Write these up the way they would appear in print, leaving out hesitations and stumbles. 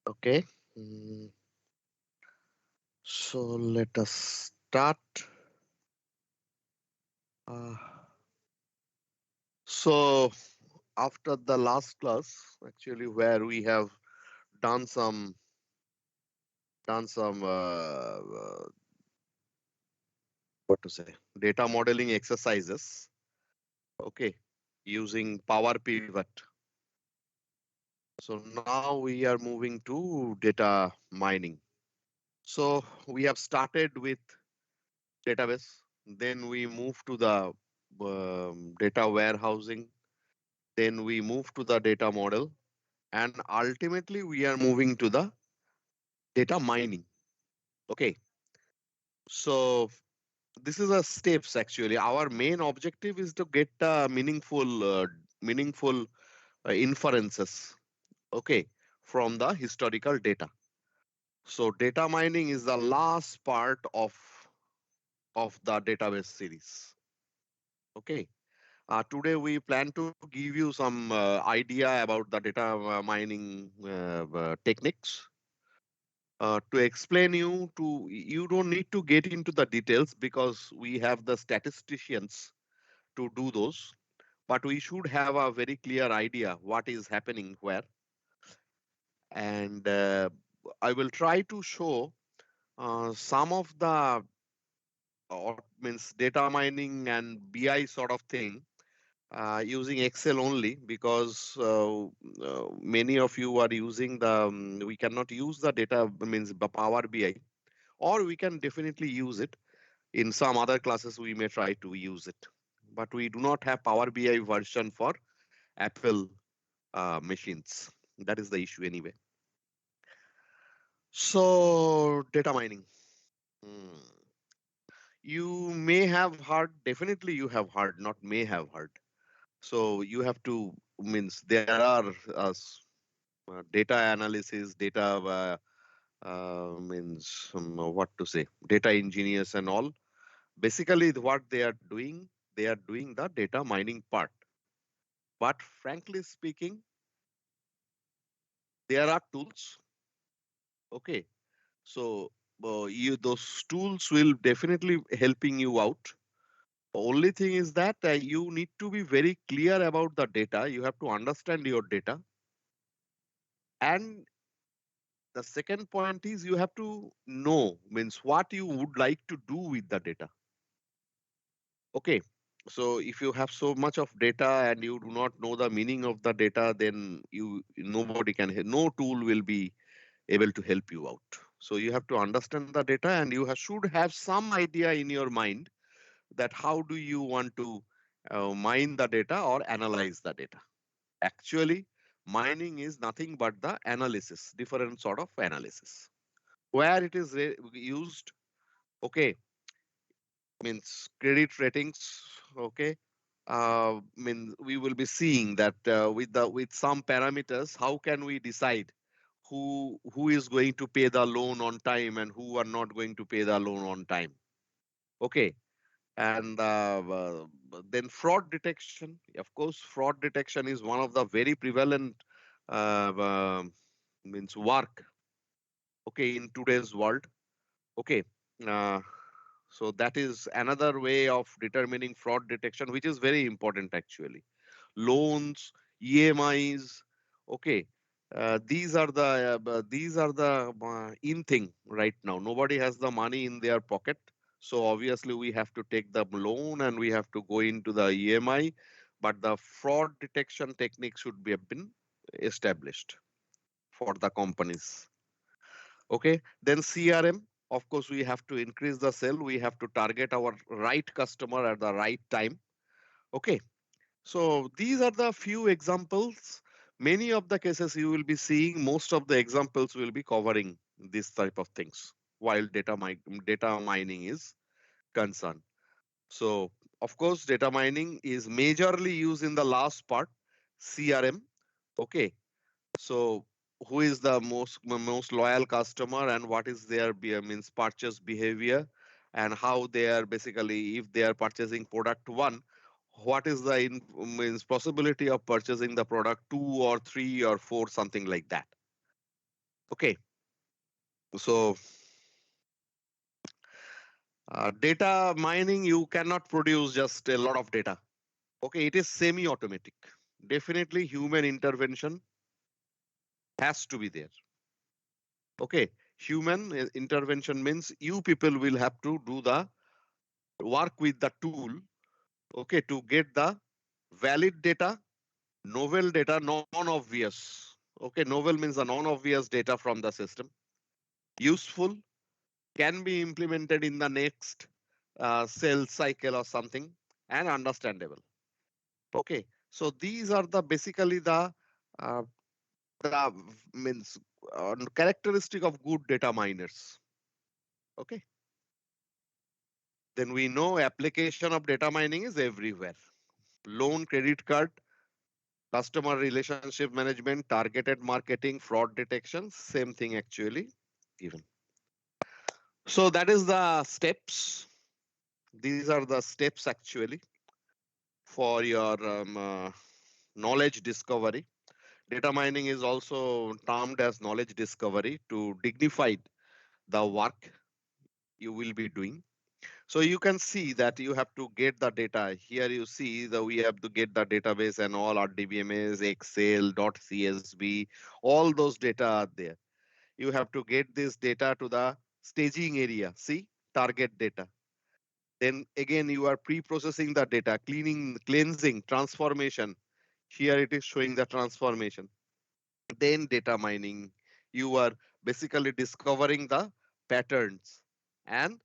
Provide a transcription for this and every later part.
Okay. Mm, So let us start. Uh, so after the last class, actually, where we have done some what to say data modeling exercises. Okay, using Power Pivot. So now we are moving to data mining. So we have started with database, then we move to the data warehousing, then we move to the data model, and ultimately we are moving to the data mining. Okay, so this is a steps actually. Our main objective is to get meaningful inferences. Okay, from the historical data. So data mining is the last part of the database series. Okay. Today we plan to give you some idea about the data mining techniques. To explain you don't need to get into the details because we have the statisticians to do those, but we should have a very clear idea what is happening where. And I will try to show some of the or means data mining and BI sort of thing using Excel only because many of you are using we cannot use the data means the Power BI, or we can definitely use it. In some other classes, we may try to use it, but we do not have Power BI version for Apple machines. That is the issue anyway. So data mining. Hmm. You may have heard, definitely you have heard, not may have heard. So you have to means there are data analysis, data means what to say, data engineers and all. Basically, what they are doing the data mining part. But frankly speaking, there are tools. Okay, so you those tools will definitely helping you out. Only thing is that you need to be very clear about the data. You have to understand your data, and the second point is you have to know means what you would like to do with the data. Okay, so if you have so much of data and you do not know the meaning of the data, then nobody can no tool will be able to help you out. So you have to understand the data, and you should have some idea in your mind that how do you want to mine the data or analyze the data. Actually, mining is nothing but the analysis, different sort of analysis. Where it is used, okay, means credit ratings, okay. Mean we will be seeing that with some parameters, how can we decide who is going to pay the loan on time and who are not going to pay the loan on time. Okay, and then fraud detection. Of course, fraud detection is one of the very prevalent uh, uh, means work. Okay, in today's world. Okay, uh, so that is another way of determining fraud detection, which is very important actually. Loans, EMIs. Okay, these are the in thing right now. Nobody has the money in their pocket, so obviously we have to take the loan and we have to go into the EMI. But the fraud detection technique should be have been established for the companies. Okay, then CRM. Of course, we have to increase the sale. We have to target our right customer at the right time. Okay, so these are the few examples. Many of the cases you will be seeing, most of the examples will be covering this type of things while data mining is concerned. So, of course, data mining is majorly used in the last part, CRM. Okay, so who is the most loyal customer and what is their means purchase behavior, and how they are basically if they are purchasing product one, what is the means possibility of purchasing the product, 2 or 3 or 4, something like that. Okay, so data mining, you cannot produce just a lot of data. Okay, it is semi-automatic. Definitely human intervention has to be there. Okay, human intervention means you people will have to do the work with the tool, okay, to get the valid data, novel data, non-obvious. Okay, novel means the non-obvious data from the system, useful, can be implemented in the next sales cycle or something, and understandable. Okay, so these are the basically uh, the means characteristic of good data miners. Okay, then we know application of data mining is everywhere. Loan, credit card, customer relationship management, targeted marketing, fraud detection, same thing actually given. So that is the steps. These are the steps actually for your knowledge discovery. Data mining is also termed as knowledge discovery to dignify the work you will be doing. So you can see that you have to get the data. Here you see that we have to get the database and all our DBMS, Excel, .csv, all those data are there. You have to get this data to the staging area. See, target data. Then again, you are pre-processing the data, cleaning, cleansing, transformation. Here it is showing the transformation. Then data mining. You are basically discovering the patterns, and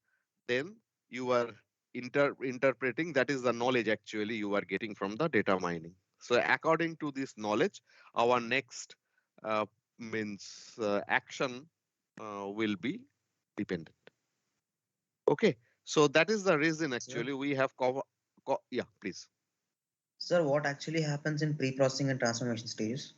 then you are interpreting. That is the knowledge actually you are getting from the data mining. So according to this knowledge, our next uh, means action will be dependent. Okay, so that is the reason Sir, actually we have yeah, please. sir, what actually happens in pre-processing and transformation stages?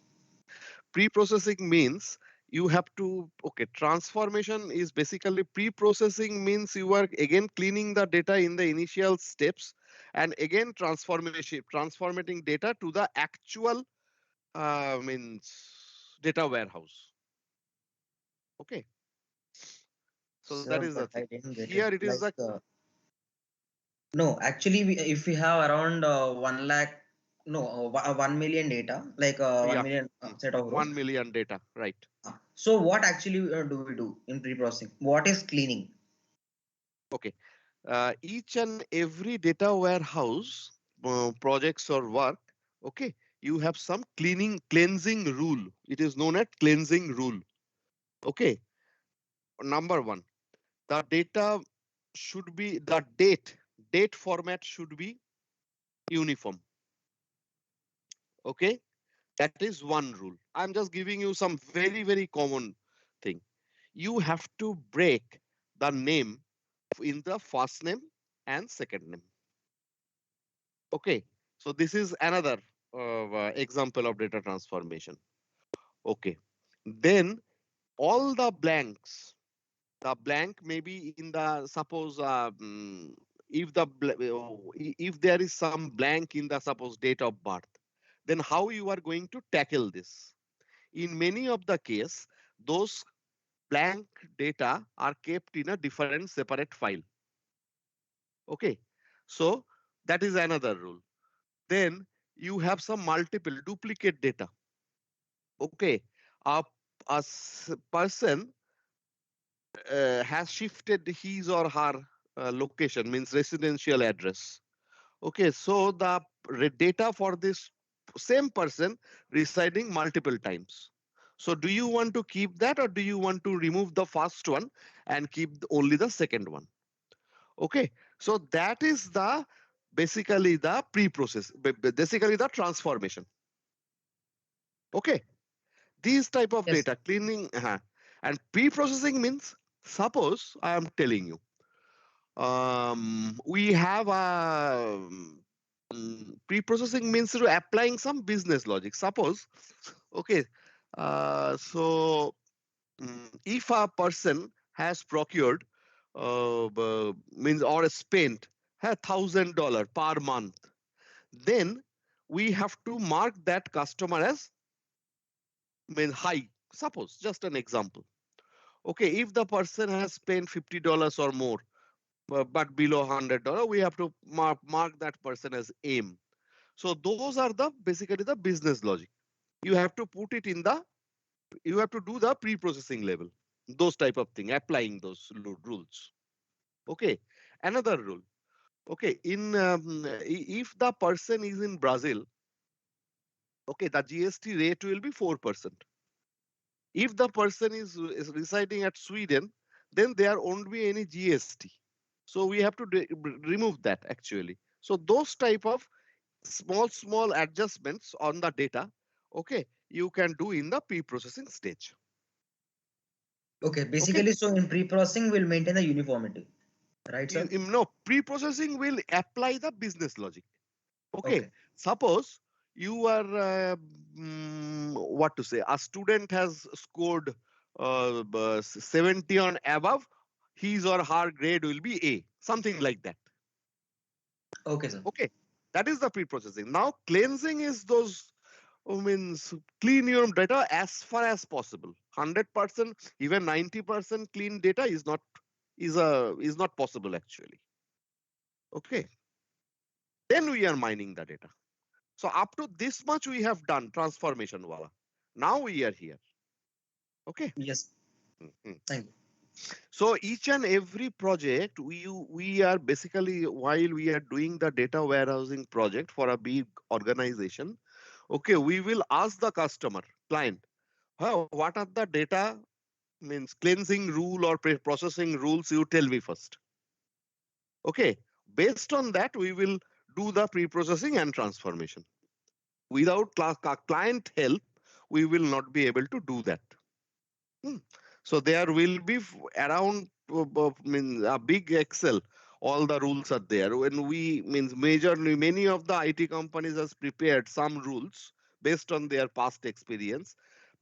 Pre-processing means you have to, okay, transformation is basically pre-processing means you are again cleaning the data in the initial steps and again transforming data to the actual means data warehouse. Okay, so that Sir, is the but thing. I didn't get Here it. it is the No, actually, if we have around 1 lakh, no, 1 million data, like 1 yeah, million set of rows. 1 million data, right? So what actually do we do in pre-processing? What is cleaning? Okay, each and every data warehouse projects or work, okay, you have some cleansing rule. It is known as cleansing rule. Okay, number one, the data should be the date format should be uniform. Okay, that is one rule. I'm just giving you some very common thing. You have to break the name in the first name and second name. Okay, so this is another example of data transformation. Okay, then all the blank may be in the suppose if if there is some blank in the suppose date of birth, then how you are going to tackle this? In many of the case, those blank data are kept in a different separate file. Okay, so that is another rule. Then you have some multiple duplicate data. Okay, a, person has shifted his or her location, means residential address. Okay, so the data for this same person residing multiple times. So do you want to keep that or do you want to remove the first one and keep only the second one? Okay, so that is the basically the pre-process, basically the transformation. Okay, these type of Yes. data cleaning and pre-processing means, suppose I am telling you, we have a pre-processing means to applying some business logic. Suppose, okay, so if a person has procured means or spent $1,000 per month, then we have to mark that customer as high. Suppose, just an example. Okay, if the person has spent $50 or more, but below $100, we have to mark that person as M. So those are the basically the business logic. You have to put it in the, you have to do the pre-processing level, those type of thing, applying those rules. Okay, another rule. Okay, if the person is in Brazil, okay, the GST rate will be 4%. If the person is residing at Sweden, then there won't be any GST. So we have to remove that actually. So those type of small adjustments on the data, okay, you can do in the pre-processing stage. Okay, Okay, basically, so in pre-processing, we'll maintain the uniformity, right, sir? no, pre-processing will apply the business logic. Okay, Okay. suppose you are what to say, a student has scored 70 on above, his or her grade will be A, something like that. Okay, sir. Okay, that is the pre-processing. Now cleansing is those means clean your data as far as possible. 100%, even 90% clean data is not possible actually. Okay, then we are mining the data. So up to this much we have done transformation wala. Now we are here. Okay. Yes. Mhm. Thank you. So each and every project we are basically, while we are doing the data warehousing project for a big organization, okay, we will ask the customer client, what are the data means cleansing rule or processing rules, you tell me first. Okay, based on that we will do the pre-processing and transformation. Without client help, we will not be able to do that. Hmm. So there will be around a big Excel. All the rules are there. When we means majorly many of the IT companies has prepared some rules based on their past experience.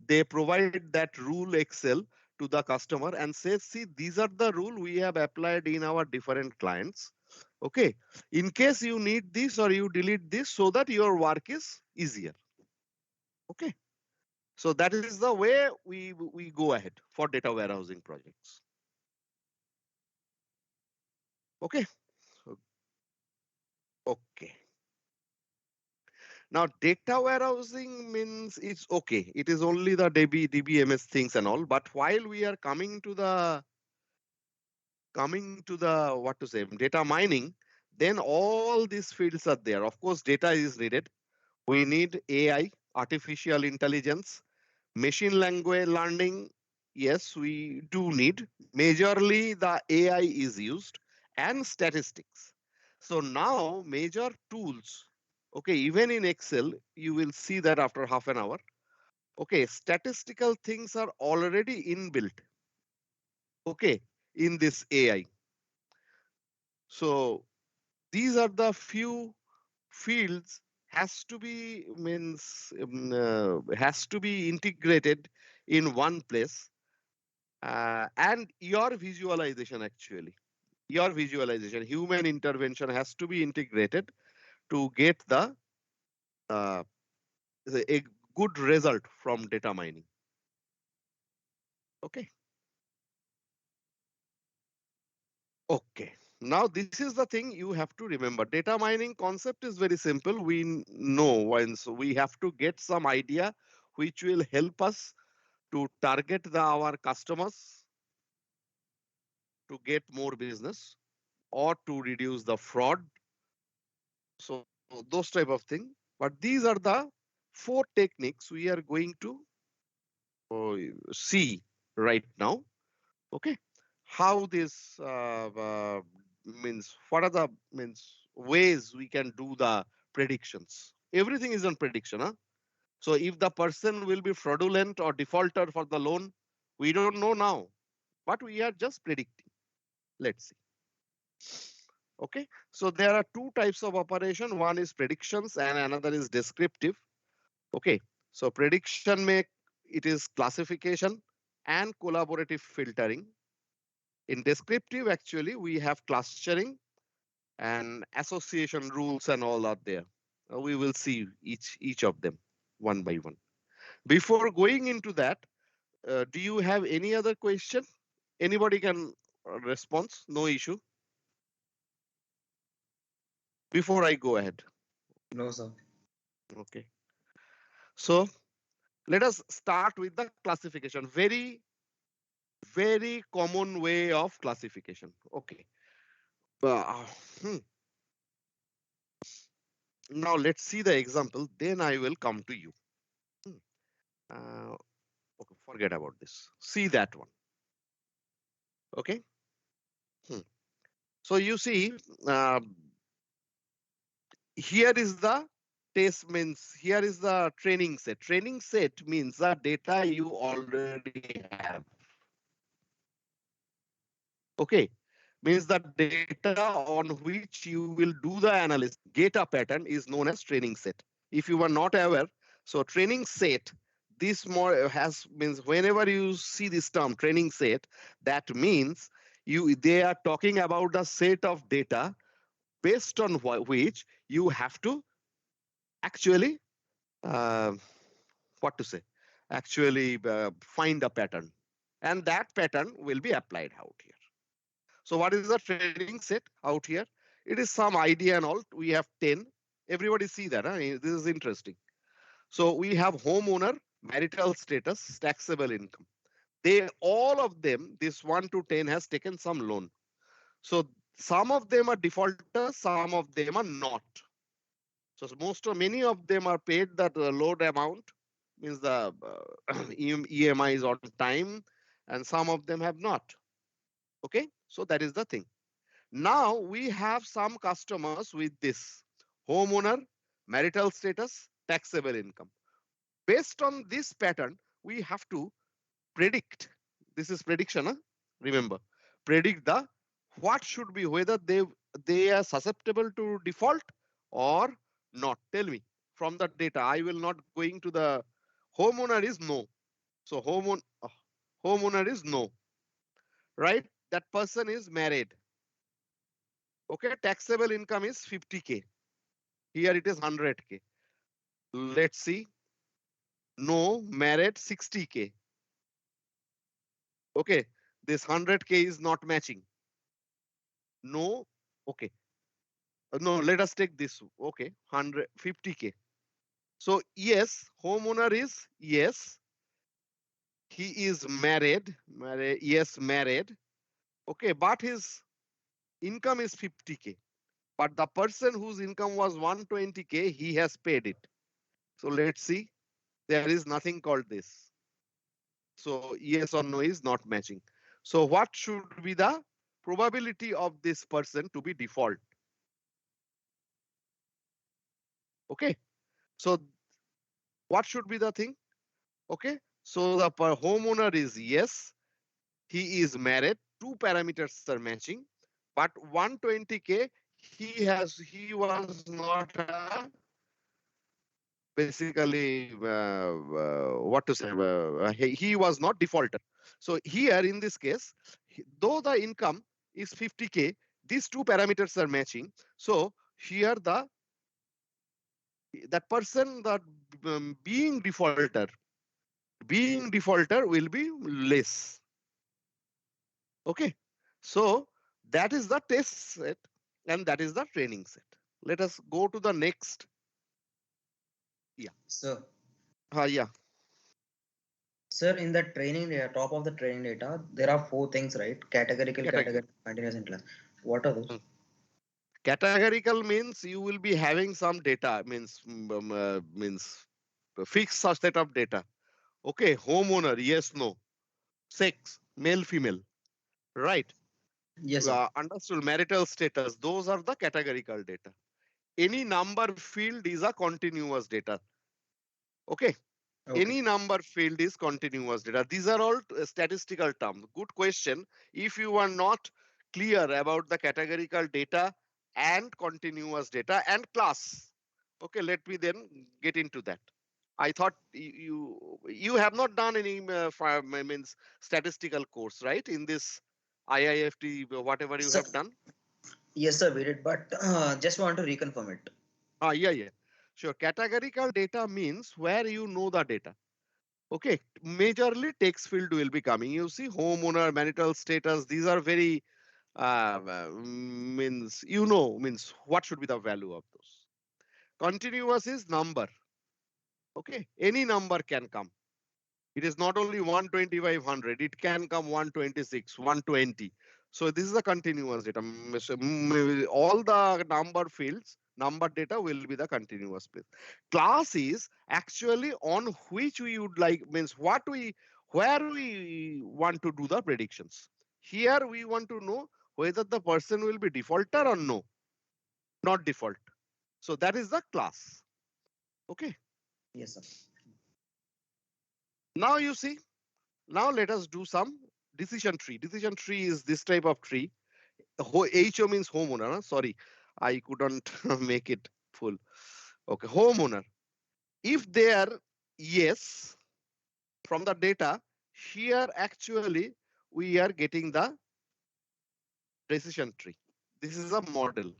They provide that rule Excel to the customer and say, see, these are the rule we have applied in our different clients. Okay. In case you need this or you delete this so that your work is easier. Okay. So that is the way we go ahead for data warehousing projects. Okay. So, okay. Now data warehousing means it's okay. It is only the DBMS things and all. But while we are coming to the what to say data mining, then all these fields are there. Of course, data is needed. We need AI, artificial intelligence, machine language learning. Yes, we do need. Majorly, the AI is used and statistics. So now, major tools. Okay, even in Excel, you will see that after half an hour. Okay, statistical things are already inbuilt. Okay, in this AI. So these are the few fields has to be integrated in one place, and your visualization actually, your visualization, human intervention has to be integrated to get uh, a good result from data mining. Okay. Okay. Now this is the thing you have to remember. Data mining concept is very simple. We know once we have to get some idea which will help us to target our customers to get more business or to reduce the fraud. So those type of thing. But these are the four techniques we are going to uh, see right now. Okay, how this means what are the means ways we can do the predictions. Everything is on prediction, huh? So if the person will be fraudulent or defaulter for the loan, we don't know now, but we are just predicting. Let's see. Okay, so there are two types of operation. One is predictions and another is descriptive. Okay, so prediction make it is classification and collaborative filtering. In descriptive, actually, we have clustering and association rules and all are there. We will see each of them one by one. Before going into that, do you have any other question? Anybody can respond, no issue. Before I go ahead, No, sir. okay. So let us start with the classification. Very common way of classification. Okay. Uh, hmm. Now let's see the example. Then I will come to you. Hmm. Uh, okay, forget about this. See that one. Okay. Hmm. So you see, uh, here is the test means here is the training set. Training set means the data you already have. Okay, means the data on which you will do the analysis, get a pattern is known as training set. If you are not aware, so training set, this more has means whenever you see this term training set, that means they are talking about the set of data based on which you have to actually uh, what to say actually find a pattern, and that pattern will be applied out here. So what is the training set out here? It is some idea and all. We have 10. Everybody see that, huh? This is interesting. So we have homeowner, marital status, taxable income. They all of them, this 1 to 10 has taken some loan. So some of them are defaulters, some of them are not. So many of them are paid that loan amount, means the EMI is on time, and some of them have not. Okay, so that is the thing. Now we have some customers with this homeowner, marital status, taxable income. Based on this pattern, we have to predict. This is prediction, huh? Remember, predict the what should be whether they are susceptible to default or not. Tell me from the data. I will not going to the homeowner is no. So homeowner is no, right? That person is married. Okay, taxable income is 50K. Here it is 100K. Let's see. No, married 60K. Okay, this 100K is not matching. No, okay. No, let us take this. Okay, 150K. So yes, homeowner is yes. He is married. Yes, married. Okay, but his income is 50K. But the person whose income was 120K, he has paid it. So let's see. There is nothing called this. So yes or no is not matching. So what should be the probability of this person to be default? Okay. So what should be the thing? Okay. So the homeowner is yes, he is married. Two parameters are matching, but 120K he was not basically what to say he was not defaulter. So here in this case, though the income is 50K, these two parameters are matching. So here that person that being defaulter will be less. Okay, so that is the test set and that is the training set. Let us go to the next. Yeah. So, Yeah. sir, in the training data, top of the training data, there are four things, right? Categorical, Category. category, continuous, and class. What are those? Hmm. Categorical means you will be having some data, means fixed set of data. Okay, homeowner, yes, no. Sex, male, female, right? Yes, sir. Understood. Marital status, those are the categorical data. Any number field is a continuous data. Okay, Okay. any number field is continuous data. These are all statistical terms. Good question. If you are not clear about the categorical data and continuous data and class, okay, let me then get into that. I thought you have not done any means statistical course, right? In this IIFT, whatever you So, have done. yes, sir, we did, but just want to reconfirm it. Yeah, yeah. Sure. Categorical data means where you know the data. Okay. Majorly text field will be coming. You see, homeowner, marital status, these are very means means what should be the value of those. Continuous is number. Okay. Any number can come. It is not only 12500, it can come 126, 120. So this is a continuous data. All the number fields, number data will be the continuous base. Class is actually on which we would like, means what we, where we want to do the predictions. Here we want to know whether the person will be defaulter or no, not default. So that is the class. Okay. Yes, sir. Now you see, now let us do some decision tree. Decision tree is this type of tree. HO means homeowner. Huh? Sorry, I couldn't make it full. Okay, homeowner. If they are yes from the data, here actually we are getting the decision tree. This is a model.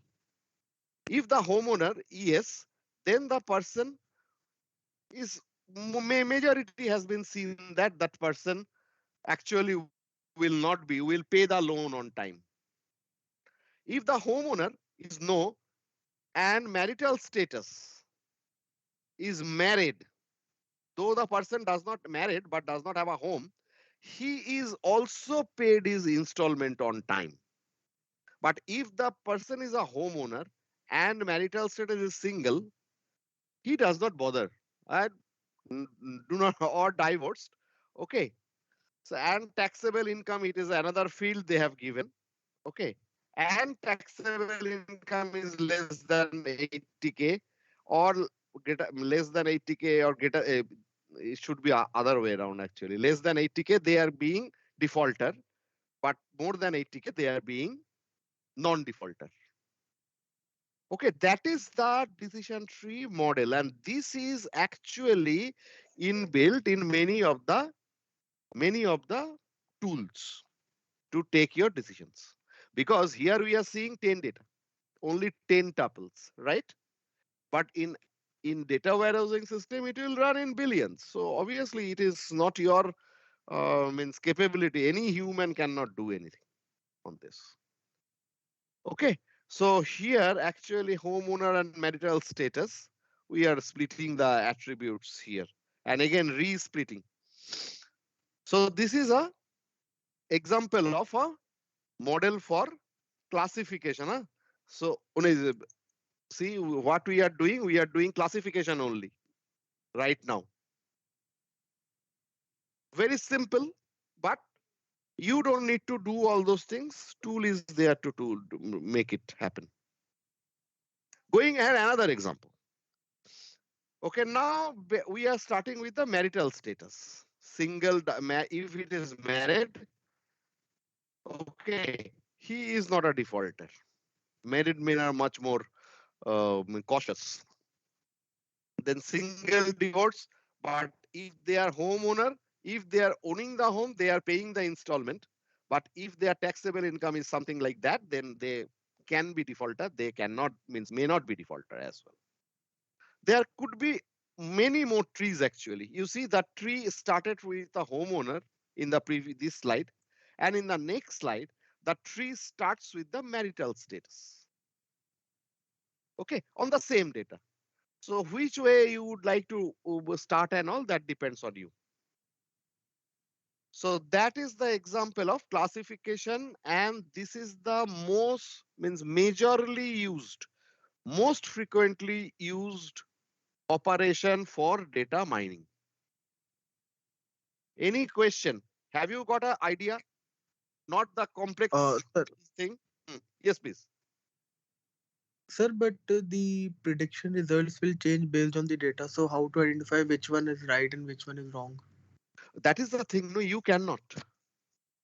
If the homeowner yes, then the person is majority has been seen that that person actually will not be, will pay the loan on time. If the homeowner is no and marital status is married, though the person does not married but does not have a home, he is also paid his installment on time. But if the person is a homeowner and marital status is single, he does not bother. And do not or divorced. Okay. So and taxable income, it is another field they have given. Okay. And taxable income is less than 80K or less than 80K or it should be other way around actually. Less than 80K, they are being defaulter, but more than 80K, they are being non-defaulter. Okay, that is the decision tree model. And this is actually inbuilt in many of the tools to take your decisions. Because here we are seeing 10 data, only 10 tuples, right? But in data warehousing system, it will run in billions. So obviously, it is not your means capability. Any human cannot do anything on this. Okay. So here, actually, homeowner and marital status, we are splitting the attributes here, and again re-splitting. So this is a example of a model for classification. Huh? So see what we are doing. We are doing classification only right now. Very simple, but you don't need to do all those things. Tool is there to make it happen. Going ahead, another example. Okay, now we are starting with the marital status. If it is married, okay, he is not a defaulter. Married men are much more cautious. Then single divorce, but if they are homeowner, if they are owning the home, they are paying the installment. But if their taxable income is something like that, then they can be defaulter. They cannot, means may not be defaulter as well. There could be many more trees actually. You see that tree started with the homeowner in the previous this slide, and in the next slide, the tree starts with the marital status. Okay, on the same data. So which way you would like to start and all that depends on you. So that is the example of classification, and this is the most means majorly used, most frequently used operation for data mining. Any question? Have you got an idea? Not the complex Sir, thing. Yes, please. sir, but the prediction results will change based on the data. So how to identify which one is right and which one is wrong? That is the thing. No, you cannot.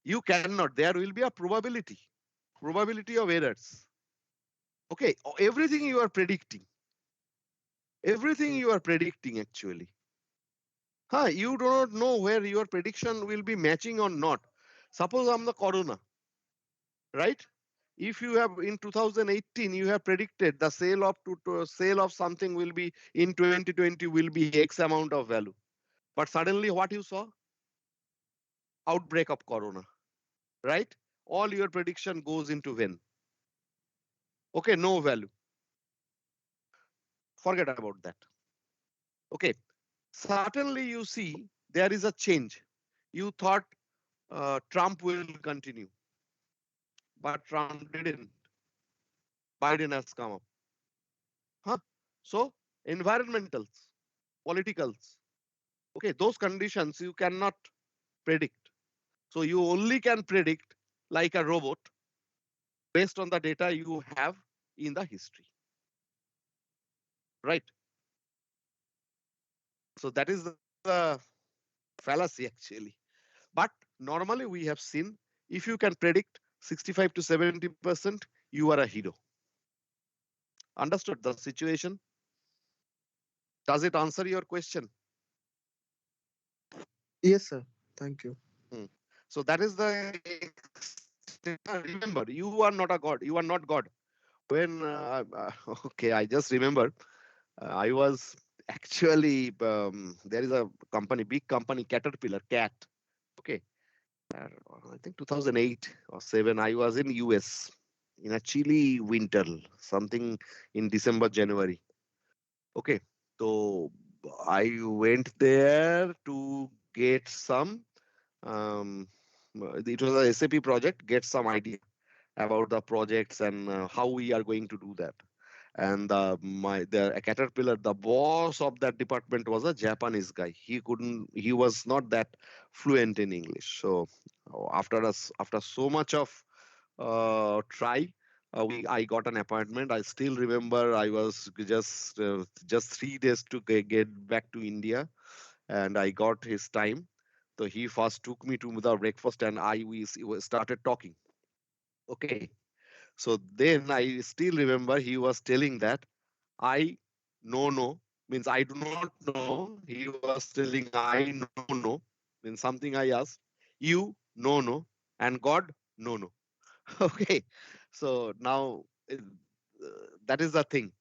You cannot. There will be a probability of errors. Okay, everything you are predicting. Everything you are predicting actually. You do not know where your prediction will be matching or not. Suppose I'm the corona, right? If you have in 2018, you have predicted the sale of sale of something will be in 2020 will be X amount of value. But suddenly what you saw? Outbreak of corona, right? All your prediction goes into vain. Okay, no value. Forget about that. Okay, suddenly you see there is a change. You thought Trump will continue, but Trump didn't. Biden has come up. Huh? So environmentals, politicals, okay, those conditions you cannot predict. So you only can predict like a robot based on the data you have in the history, right? So that is the fallacy actually. But normally we have seen if you can predict 65 to 70%, you are a hero. Understood the situation? Does it answer your question? Yes, sir. Thank you. Hmm. So that is the remember you are not a god. You are not God. When okay, I just remember I was actually there is a company, big company, Caterpillar, Cat. Okay, uh, I think 2008 or 7. I was in US in a chilly winter, something in December, January. Okay, so I went there to get some. Um, it was a SAP project. Get some idea about the projects and how we are going to do that. And the Caterpillar, the boss of that department was a Japanese guy. He was not that fluent in English. So after so much of try, we I got an appointment. I still remember I was just 3 days to get back to India, and I got his time. So he first took me to the breakfast, and we started talking. Okay, so then I still remember he was telling that I no means I do not know. He was telling I no means something I asked. You no, and God no. Okay, so now that is the thing.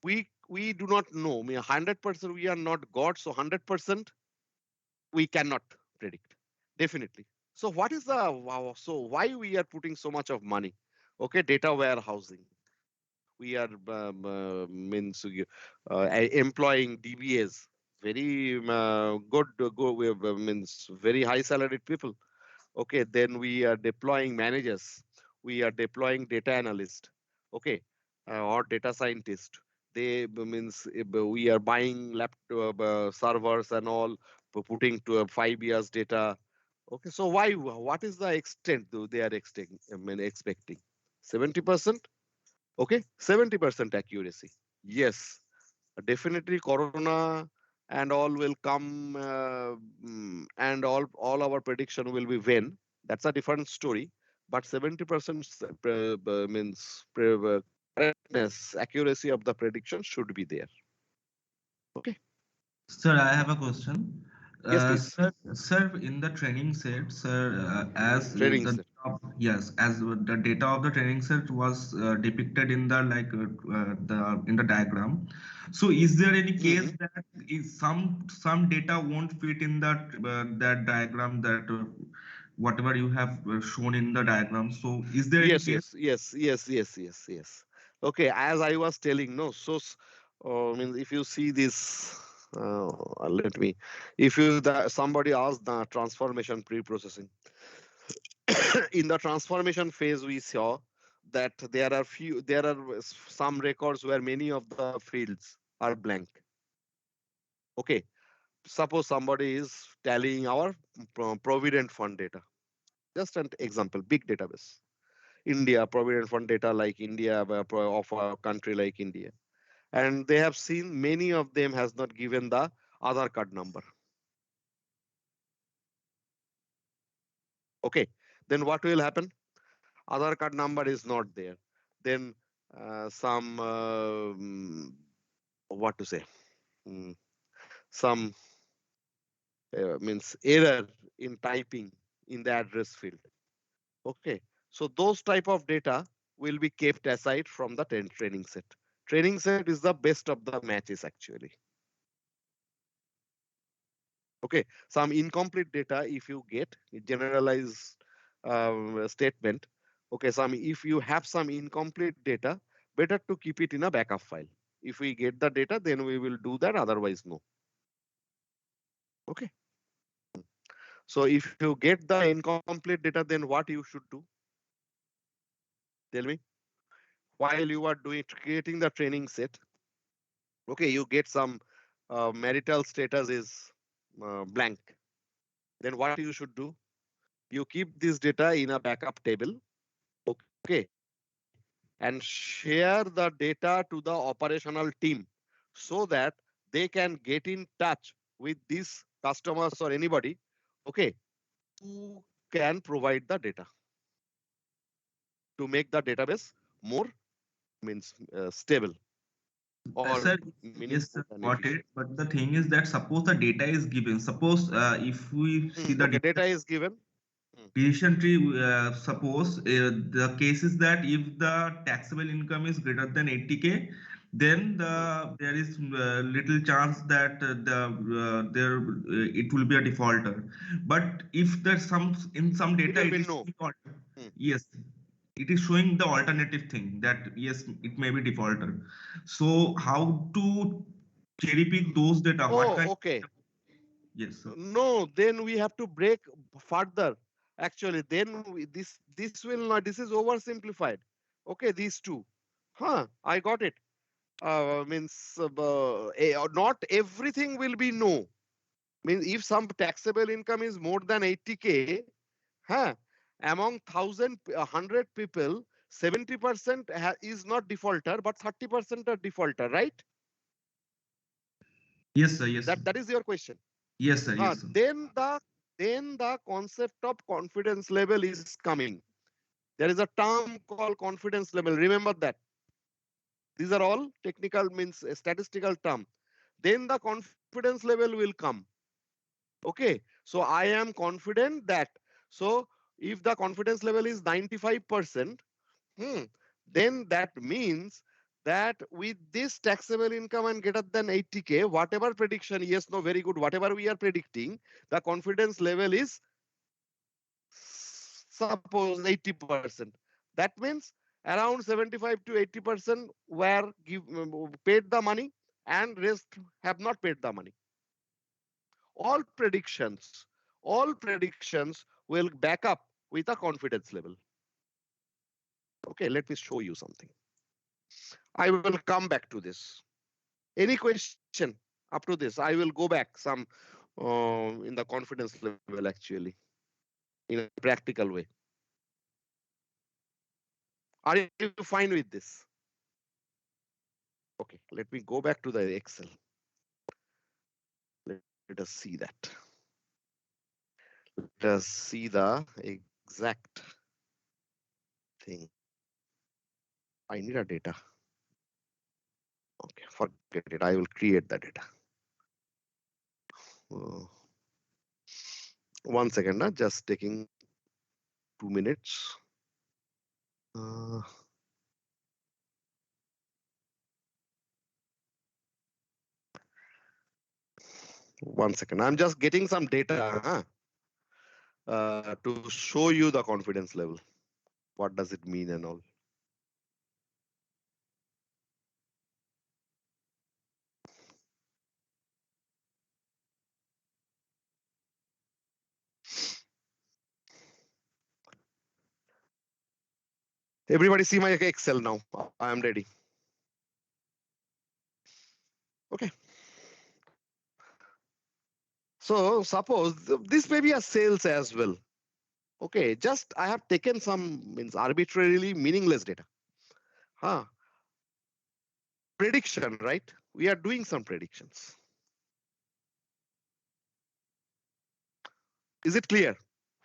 We do not know. I mean, 100% we are not God, so 100% we cannot predict. Definitely. So what is the wow? So why we are putting so much of money? Okay, data warehousing. We are employing DBAs, very means very high salaried people. Okay, then we are deploying managers. We are deploying data analyst. Okay, or data scientist. They means we are buying laptop servers and all, putting to 5 years data. Okay, so why? What is the extent do they are expecting? I mean, expecting 70%. Okay, 70% accuracy. Yes, definitely Corona and all will come, and all our prediction will be vain. That's a different story. But 70% means correctness, accuracy of the prediction should be there. Okay. Sir, I have a question. Yes, please. Sir, in the training set, sir, as Training the set. yes, as the data of the training set was depicted in the the in the diagram. So, is there any case Mhm. that is some data won't fit in that diagram that whatever you have shown in the diagram? So, is there any Yes, case? yes. Okay, as I was telling, no, so means if you see this, let me, if you somebody asked the transformation pre-processing, in the transformation phase, we saw that there are some records where many of the fields are blank. Okay, suppose somebody is tallying our provident fund data. Just an example, big database. India, Provident Fund data like India, of a country like India. And they have seen many of them has not given the Aadhaar card number. Okay, then what will happen? Aadhaar card number is not there. Then some, what to say, Mm, some means error in typing in the address field. Okay, so those type of data will be kept aside from the training set. Training set is the best of the matches actually. Okay, some incomplete data if you get generalized statement. Okay, some if you have some incomplete data, better to keep it in a backup file. If we get the data, then we will do that. Otherwise, no. Okay. So if you get the incomplete data, then what you should do? Tell me. While you are doing creating the training set, okay, you get some marital status is blank. Then what you should do? You keep this data in a backup table, okay, and share the data to the operational team so that they can get in touch with these customers or anybody, okay, who can provide the data to make the database more means stable or Sir, yes, meaningful sir, and got it. efficient. But the thing is that suppose the data is given. Suppose if we see the Okay, data is given. decision tree, suppose the case is that if the taxable income is greater than 80K, then there is little chance that it will be a defaulter. But if there's some in some It data will it be is no. showing yes, it is showing the alternative thing that yes, it may be defaulter. So how to cherry pick those data? What Oh, kind? okay. Yes, sir. No, then we have to break further. Actually, then this will not. This is oversimplified. Okay, these two. Huh? I got it. Means not everything will be no. Means if some taxable income is more than 80K, huh? Among 100 people, 70% is not defaulter, but 30% are defaulter, right? Yes, sir. Yes, sir. That is your question. Yes, sir. Yes, sir. Then the concept of confidence level is coming. There is a term called confidence level. Remember that. These are all technical means statistical term. Then the confidence level will come. Okay. So I am confident that. So if the confidence level is 95%, then that means that with this taxable income and greater than 80K, whatever prediction, yes, no, very good, whatever we are predicting, the confidence level is suppose 80%. That means around 75 to 80% were paid the money and rest have not paid the money. All predictions will back up with a confidence level. Okay, let me show you something. I will come back to this. Any question up to this? I will go back some in the confidence level actually, in a practical way. Are you fine with this? Okay, let me go back to the Excel. Let us see that. Let us see the exact thing. I need a data. Okay, forget it. I will create the data. Uh, 1 second, just taking 2 minutes. Uh, 1 second. I'm just getting some data to show you the confidence level. What does it mean and all? Everybody see my Excel now. I am ready. Okay. So suppose this may be a sales as well. Okay, just I have taken some means arbitrarily meaningless data. Huh. Prediction, right? We are doing some predictions. Is it clear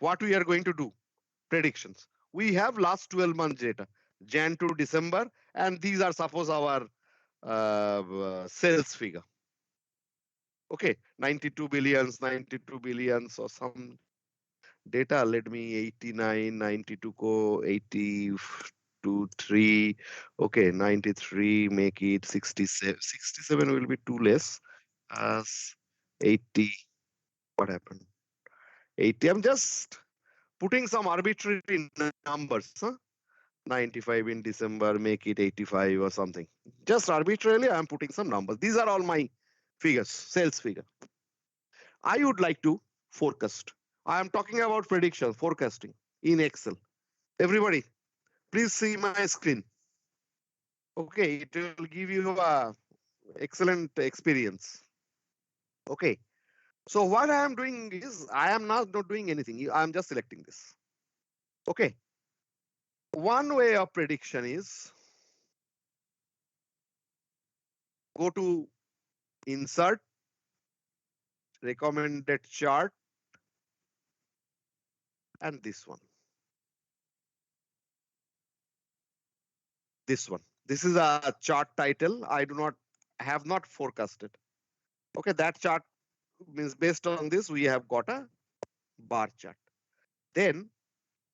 what we are going to do? Predictions. We have last 12 months data, Jan to December, and these are suppose our sales figure. Okay, 92 billions or some data. Let me 89, 92 co 80. 2, 3. Okay, 93, make it 67. 67 will be too less. As 80, what happened? 80, I'm just putting some arbitrary numbers. Huh? 95 in December, make it 85 or something. Just arbitrarily, I'm putting some numbers. These are all my figures, sales figure. I would like to forecast. I am talking about prediction, forecasting in Excel. Everybody, please see my screen. Okay, it will give you a excellent experience. Okay, so what I am doing is I am not doing anything. I am just selecting this. Okay, one way of prediction is go to insert, recommended chart, and this one. This one. This is a chart title. I have not forecasted. Okay, that chart means based on this, we have got a bar chart. Then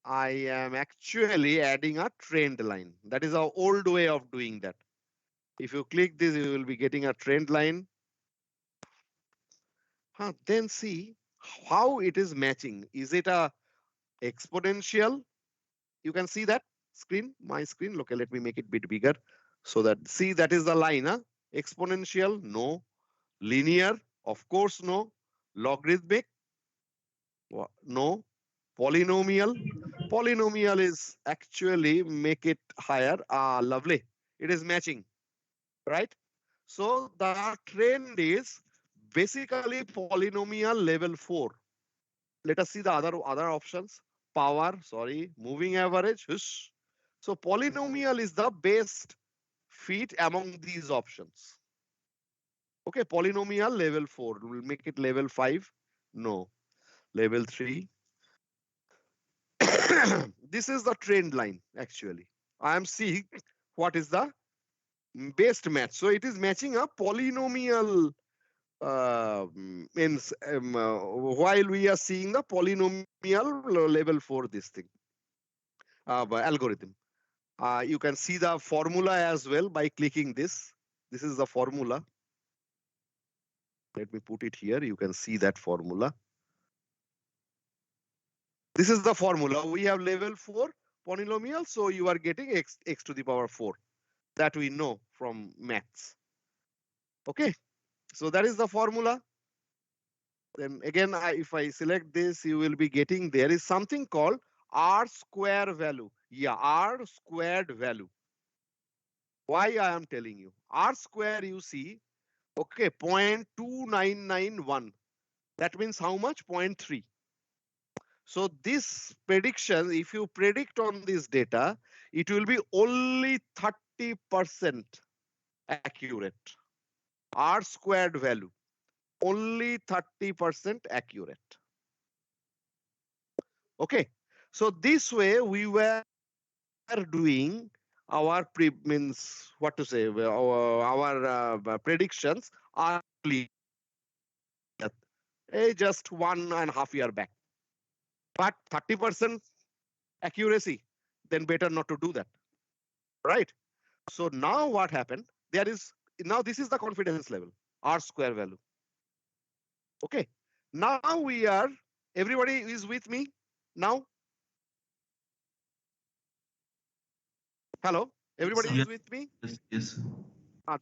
I am actually adding a trend line. That is our old way of doing that. If you click this, you will be getting a trend line. Then see how it is matching. Is it a exponential? You can see that screen, my screen. Okay, let me make it a bit bigger so that see that is the line. Exponential, no. Linear, of course, no. Logarithmic, no. Polynomial. Polynomial is actually make it higher. Lovely. It is matching, right? So the trend is basically polynomial level 4. Let us see the other options. Power, sorry, moving average. Whoosh. So polynomial is the best fit among these options. Okay, polynomial level 4. We'll make it level 5. No. Level 3. This is the trend line actually. I am seeing what is the best match. So it is matching a polynomial means while we are seeing the polynomial level for this thing algorithm. You can see the formula as well by clicking this. This is the formula. Let me put it here. You can see that formula. This is the formula. We have level 4 polynomial. So you are getting x to the power 4. That we know from maths. Okay. So that is the formula. Then again, if I select this, you will be getting, there is something called R square value. Yeah, R squared value. Why I am telling you? R square you see, okay, 0.2991. That means how much? 0.3. So this prediction, if you predict on this data, it will be only 30% accurate. R squared value, only 30% accurate. Okay, so this way we were doing our means what to say, our predictions are just 1.5 years back. But 30% accuracy, then better not to do that, right? So now what happened? Now this is the confidence level, R square value. Okay, now everybody is with me now? Hello, everybody Yes, is with me? yes.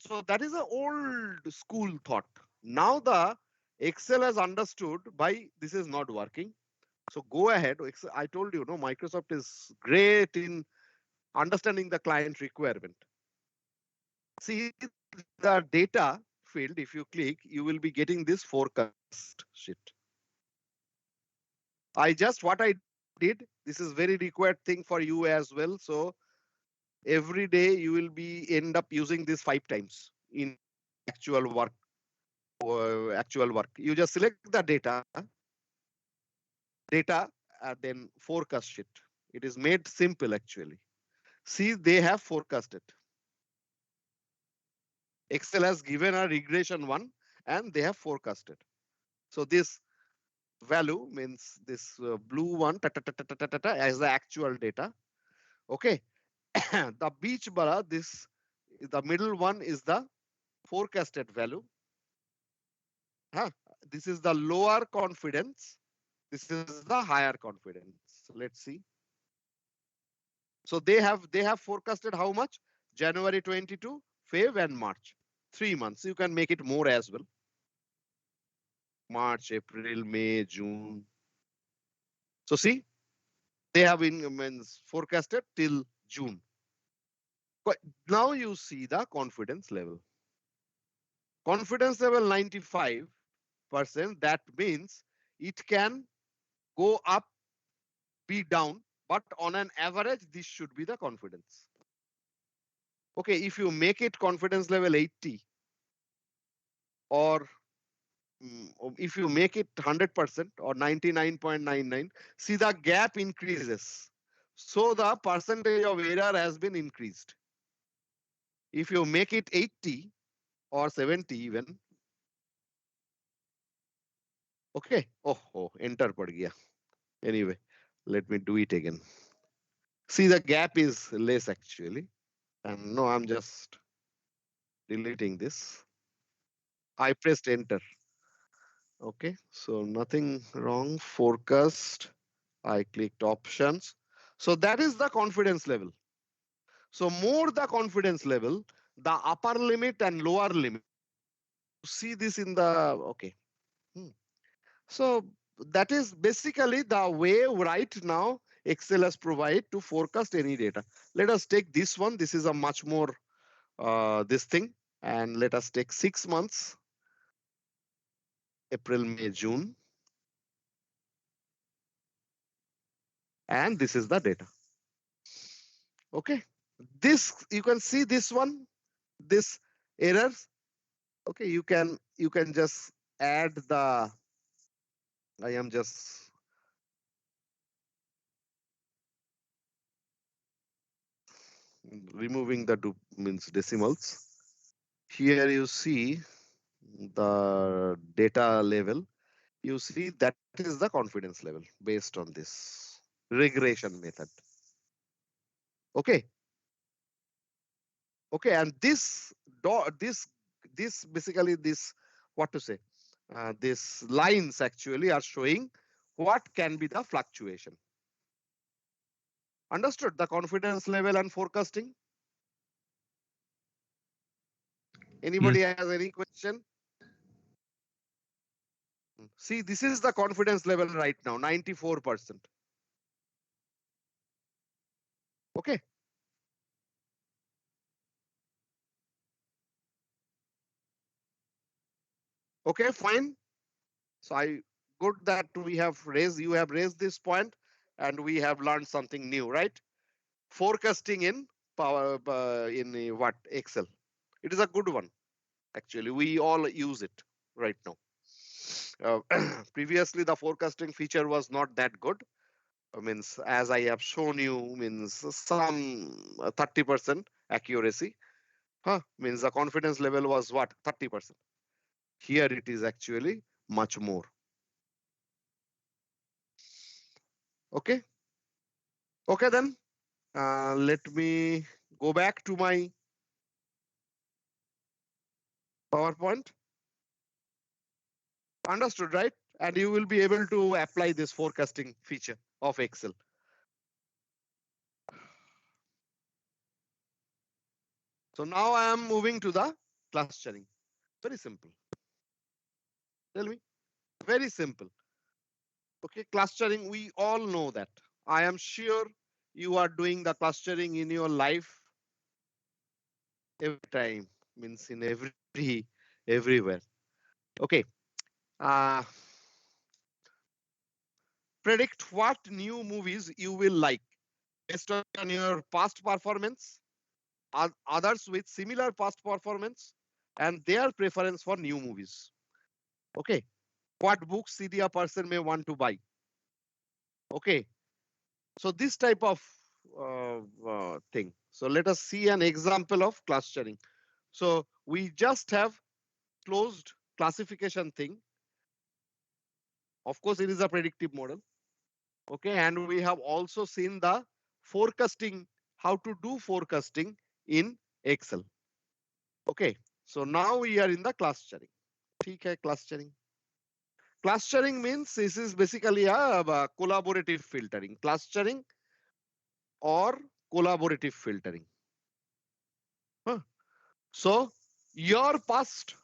So that is an old school thought. Now the Excel has understood by this is not working. So go ahead. I told you, no, Microsoft is great in understanding the client requirement. See the data field, if you click, you will be getting this forecast sheet. What I did, this is very required thing for you as well. So every day you will be end up using this 5 times in actual work. You just select the data, and then forecast sheet. It is made simple actually. See, they have forecasted. Excel has given a regression one and they have forecasted. So this value means this blue one as the actual data. Okay. the beach bara, this the middle one is the forecasted value. Huh? This is the lower confidence. This is the higher confidence. Let's see. So they have forecasted how much? January 22, Feb and March. 3 months. You can make it more as well. March, April, May, June. So see, they have means forecasted till June. But now you see the confidence level. Confidence level 95%. That means it can go up, be down, but on an average, this should be the confidence. Okay, if you make it confidence level 80, or if you make it 100% or 99.99, see the gap increases. So the percentage of error has been increased. If you make it 80 or 70 even, okay, oh, enter pad gaya. Anyway, let me do it again. See, the gap is less actually. And no, I'm just deleting this. I pressed enter. Okay, so nothing wrong. Forecast. I clicked options. So that is the confidence level. So more the confidence level, the upper limit and lower limit. See this in the, okay. So that is basically the way right now Excel has provided to forecast any data. Let us take this one. This is a much more this thing. And let us take 6 months, April, May, June. And this is the data. Okay. This, you can see this one, this errors. Okay, you can just add the, I am just removing the means decimals. Here you see the data level. You see that is the confidence level based on this regression method. Okay. Okay, and this basically this, what to say, these lines actually are showing what can be the fluctuation. Understood the confidence level and forecasting? Anybody Yes. has any question? See, this is the confidence level right now, 94%. Okay. Okay, fine. So I good that you have raised this point and we have learned something new, right? Forecasting in power in what Excel. It is a good one. Actually, we all use it right now. Previously, the forecasting feature was not that good. Means as I have shown you, means some 30% accuracy. Means the confidence level was what 30%. Here it is actually much more. Okay. Okay then. Let me go back to my PowerPoint. Understood, right? And you will be able to apply this forecasting feature of Excel. So now I am moving to the clustering. Very simple. Tell me. Very simple. Okay, clustering, we all know that. I am sure you are doing the clustering in your life every time, means in everywhere. Okay. Uh, Predict what new movies you will like based on your past performance, others with similar past performance, and their preference for new movies. Okay. What books CD a person may want to buy. Okay. So this type of thing. So let us see an example of clustering. So we just have closed classification thing. Of course, it is a predictive model. Okay, and we have also seen the forecasting how to do forecasting in Excel. Okay, so now we are in the clustering. ठीक है, clustering. Clustering means this is basically a collaborative filtering. Clustering or collaborative filtering. Huh. So your past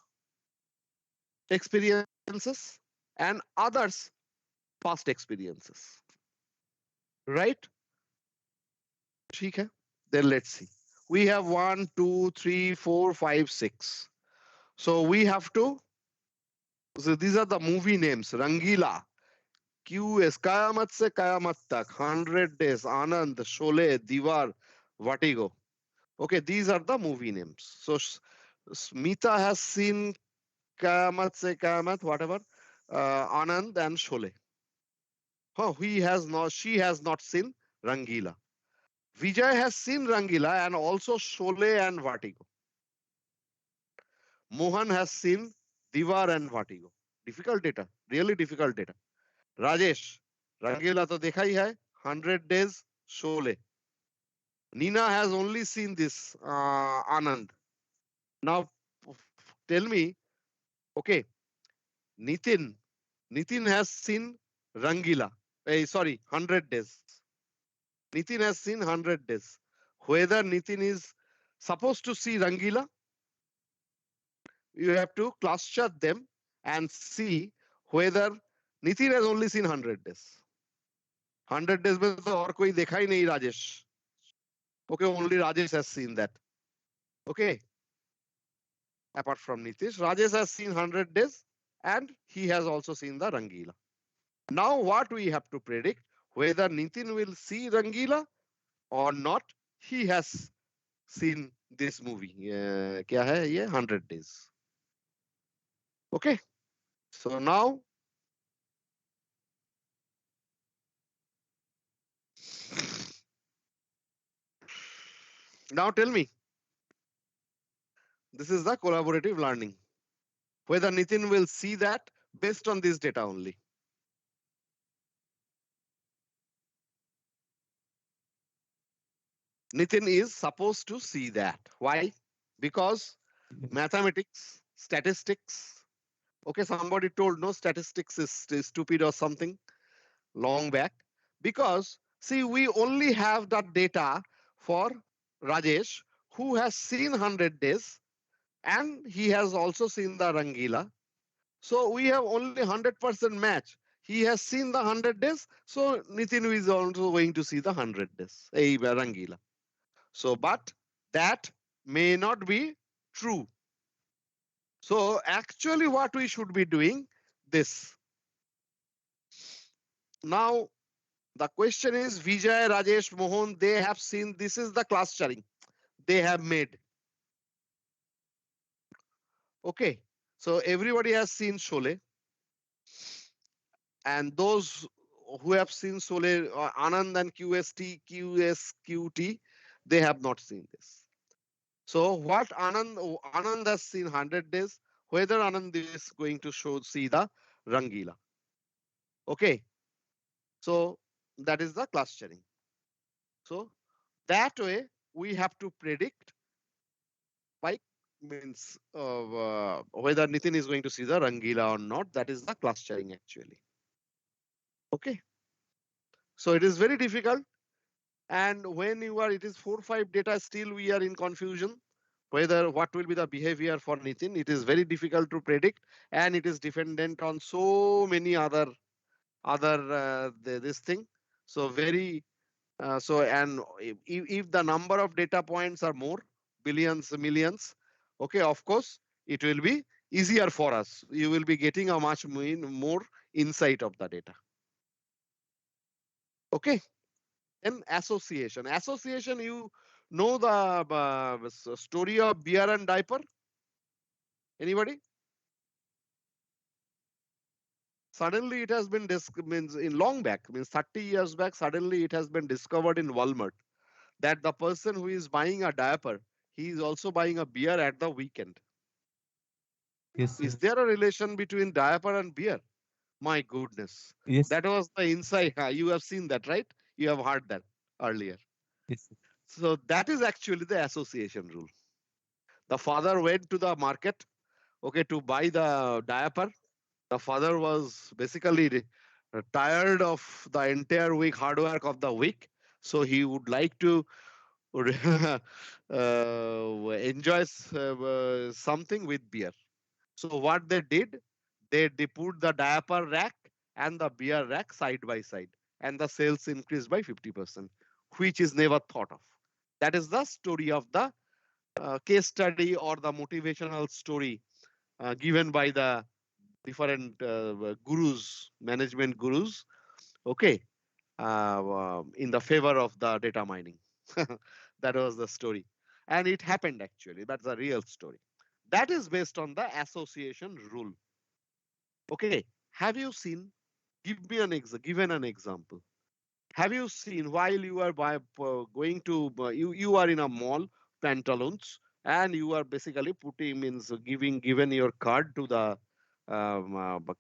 experiences and others' past experiences. Right? ठीक है. Then let's see. We have 1, 2, 3, 4, 5, 6. So we have to. So these are the movie names. Rangila, QS, Kayamat se Kayamat tak, 100 Days, Anand, Sholay, Diwar, Vertigo. Okay, these are the movie names. So Smita has seen Kayamat se Kayamat, whatever, Anand and Sholay. Oh, she has not seen Rangila. Vijay has seen Rangila and also Sholay and Vertigo. Mohan has seen Diwar and Vertigo. Difficult data, really difficult data. Rajesh, Rangila to dekha hi hai, 100 Days, Sholay. Nina has only seen this Anand. Now tell me, okay, Nitin. Nitin has seen Rangila. Sorry, 100 Days. Nitin has seen 100 Days. Whether Nitin is supposed to see Rangila, you have to cluster them and see whether Nitin has only seen 100 Days. 100 Days में तो और कोई देखा ही नहीं Rajesh. Okay, only Rajesh has seen that. Okay. Apart from Nitish, Rajesh has seen 100 Days and he has also seen the Rangila. Now what we have to predict, whether Nitin will see Rangila or not, he has seen this movie. क्या है ये 100 Days. Okay. So now tell me, this is the collaborative learning. Whether Nitin will see that based on this data only. Nitin is supposed to see that. Why? Because mathematics, statistics. Okay, somebody told no, statistics is stupid or something long back. Because see, we only have that data for Rajesh, who has seen 100 Days and he has also seen the Rangila. So we have only 100% match. He has seen the 100 Days, so Nitin is also going to see the 100 Days. Rangila. So, but that may not be true. So actually what we should be doing this. Now the question is Vijay, Rajesh, Mohan, they have seen, this is the clustering they have made. Okay, so everybody has seen Sholay. And those who have seen Sholay, Anand and QSQT, they have not seen this. So what Anand has seen 100 Days, whether Anand is going to see the Rangila. Okay, so that is the clustering. So that way we have to predict by means whether Nitin is going to see the Rangila or not. That is the clustering actually. Okay, so it is very difficult. And when you are, it is 4-5 data, still we are in confusion whether what will be the behavior for Nitin. It is very difficult to predict, and it is dependent on so many other this thing. So very and if the number of data points are more, billions, millions, okay, of course it will be easier for us. You will be getting a much more insight of the data. Okay. Then association. Association, you know the story of beer and diaper? Anybody? Suddenly it has been means in long back, means 30 years back, suddenly it has been discovered in Walmart that the person who is buying a diaper, he is also buying a beer at the weekend. Yes, Is sir. there a relation between diaper and beer? My goodness. Yes, That was the insight. You have seen that, right? You have heard that earlier. yes, sir. So that is actually the association rule. The father went to the market, okay, to buy the diaper. The father was basically tired of the entire week hard work of the week, so he would like to enjoy something with beer. So what they did, they put the diaper rack and the beer rack side by side, and the sales increased by 50%, which is never thought of. That is the story of the case study or the motivational story given by the different gurus, management gurus, okay, in the favor of the data mining. That was the story. And it happened actually. That's a real story. That is based on the association rule. Okay, have you seen? Give me an given an example. Have you seen while you are going to you are in a mall, pantaloons, and you are basically putting means given your card to the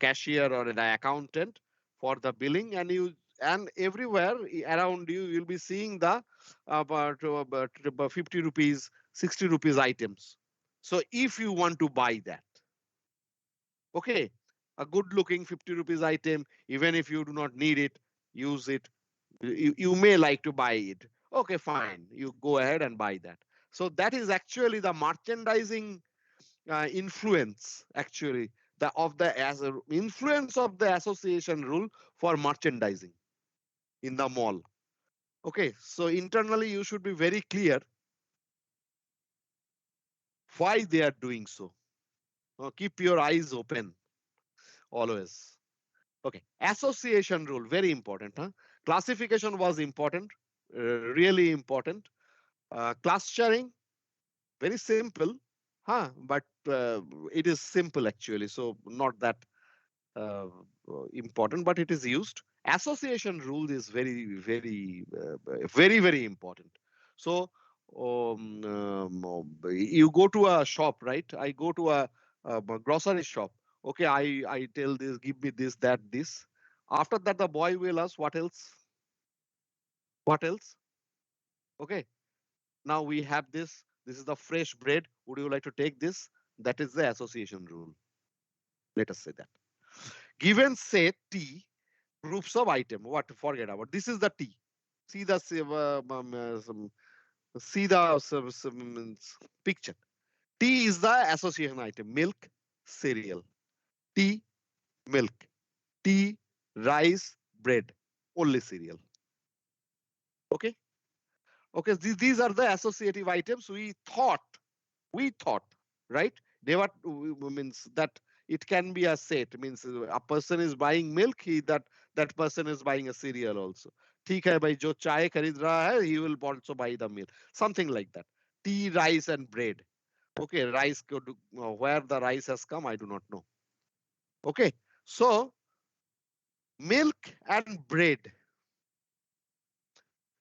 cashier or the accountant for the billing, and you and everywhere around you you'll be seeing the 50 rupees, 60 rupees items. So if you want to buy that, okay, a good looking 50 rupees item, even if you do not need it, use it, you may like to buy it. Okay, fine. You go ahead and buy that. So that is actually the merchandising influence, actually, the of the as a influence of the association rule for merchandising in the mall. Okay, so internally you should be very clear why they are doing so. Keep your eyes open always. Okay, association rule, very important. Huh? Classification was important, really important. Clustering, very simple, huh? But it is simple actually, so not that uh, important, but it is used. Association rule is very important. So you go to a shop, right? I go to a grocery shop. Okay, I tell this, give me this, that, this. After that, the boy will ask, what else? What else? Okay, now we have this. This is the fresh bread. Would you like to take this? That is the association rule. Let us say that. Given say T groups of item. What to forget about? This is the T. See the see the picture. T is the association item. Milk, cereal. Tea, milk. Tea, rice, bread. Only cereal. Okay. Okay. These are the associative items we thought, right? They were means that it can be a set, means a person is buying milk, that person is buying a cereal also. ठीक है भाई जो चाय खरीद रहा है he will also buy the milk, something like that. Tea, rice and bread. Okay, rice could where the rice has come I do not know. Okay, so milk and bread,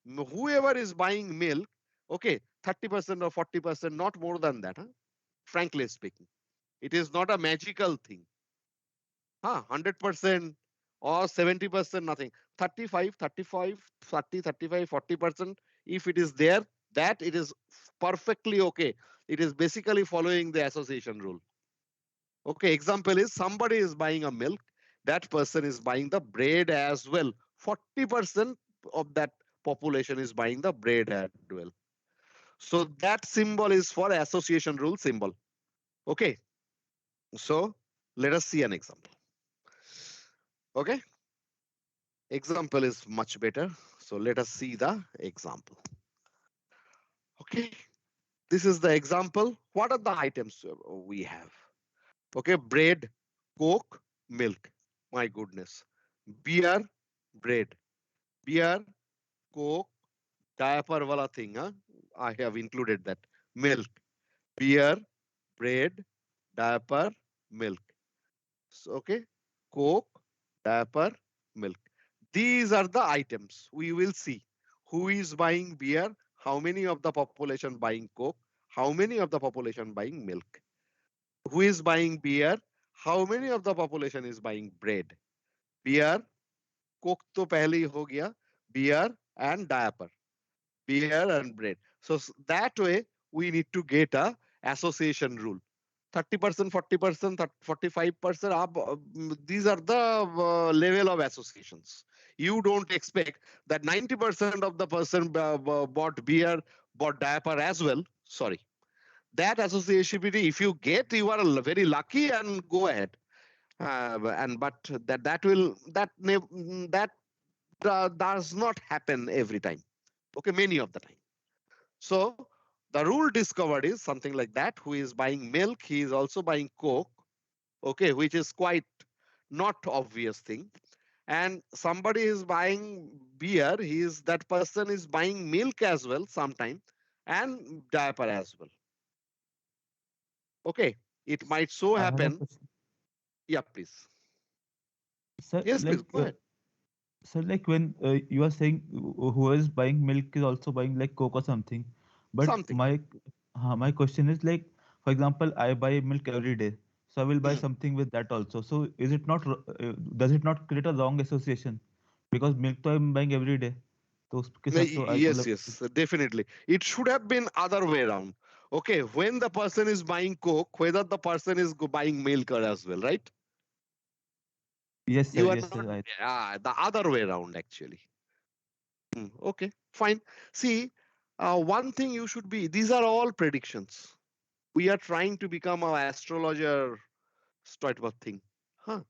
whoever is buying milk, okay, 30% or 40%, not more than that, huh? Frankly speaking, it is not a magical thing. 100% or 70%, nothing. 35, 35, 30, 35, 40%. If it is there, that it is perfectly okay. It is basically following the association rule. Okay, example is somebody is buying a milk. That person is buying the bread as well. 40% of that population is buying the bread as well. So that symbol is for association rule symbol. Okay, so let us see an example. Okay. Example is much better. So let us see the example. Okay, this is the example. What are the items we have? Okay, bread, Coke, milk. My goodness. Beer, bread. Beer, Coke, diaper wala thing. Huh? I have included that. Milk, beer, bread, diaper, milk. So, okay, Coke, diaper, milk. These are the items we will see. Who is buying beer? How many of the population buying Coke? How many of the population buying milk? Who is buying beer? How many of the population is buying bread? Beer, Coke तो पहले ही हो गया. Beer and diaper. beer and bread. So that way we need to get a association rule. 30%, 40%, 45% up. These are the level of associations. You don't expect that 90% of the person bought beer, bought diaper as well. Sorry. That associativity, if you get, you are very lucky and go ahead. And but that does not happen every time. Okay, many of the time. So the rule discovered is something like that. Who is buying milk, he is also buying Coke. Okay, which is quite not obvious thing. And somebody is buying beer, that person is buying milk as well sometime, and diaper as well. Okay, it might so I have a happen. question. Yeah, please. Sir, Yes, please go ahead. when you are saying who is buying milk is also buying like Coke or something, but Something. my question is like, for example, I buy milk every day, so I will buy Mhm. something with that also. So is it not does it not create a wrong association? Because milk to I'm buying every day. तो उसके साथ तो Yes, मतलब yes, definitely. It should have been other way around. Okay, when the person is buying Coke, whether the person is buying milk as well, right? yes sir, You are yes not sir, I the other way around actually. Okay, fine. See, one thing you should be. These are all predictions. We are trying to become an astrologer type of thing. Huh.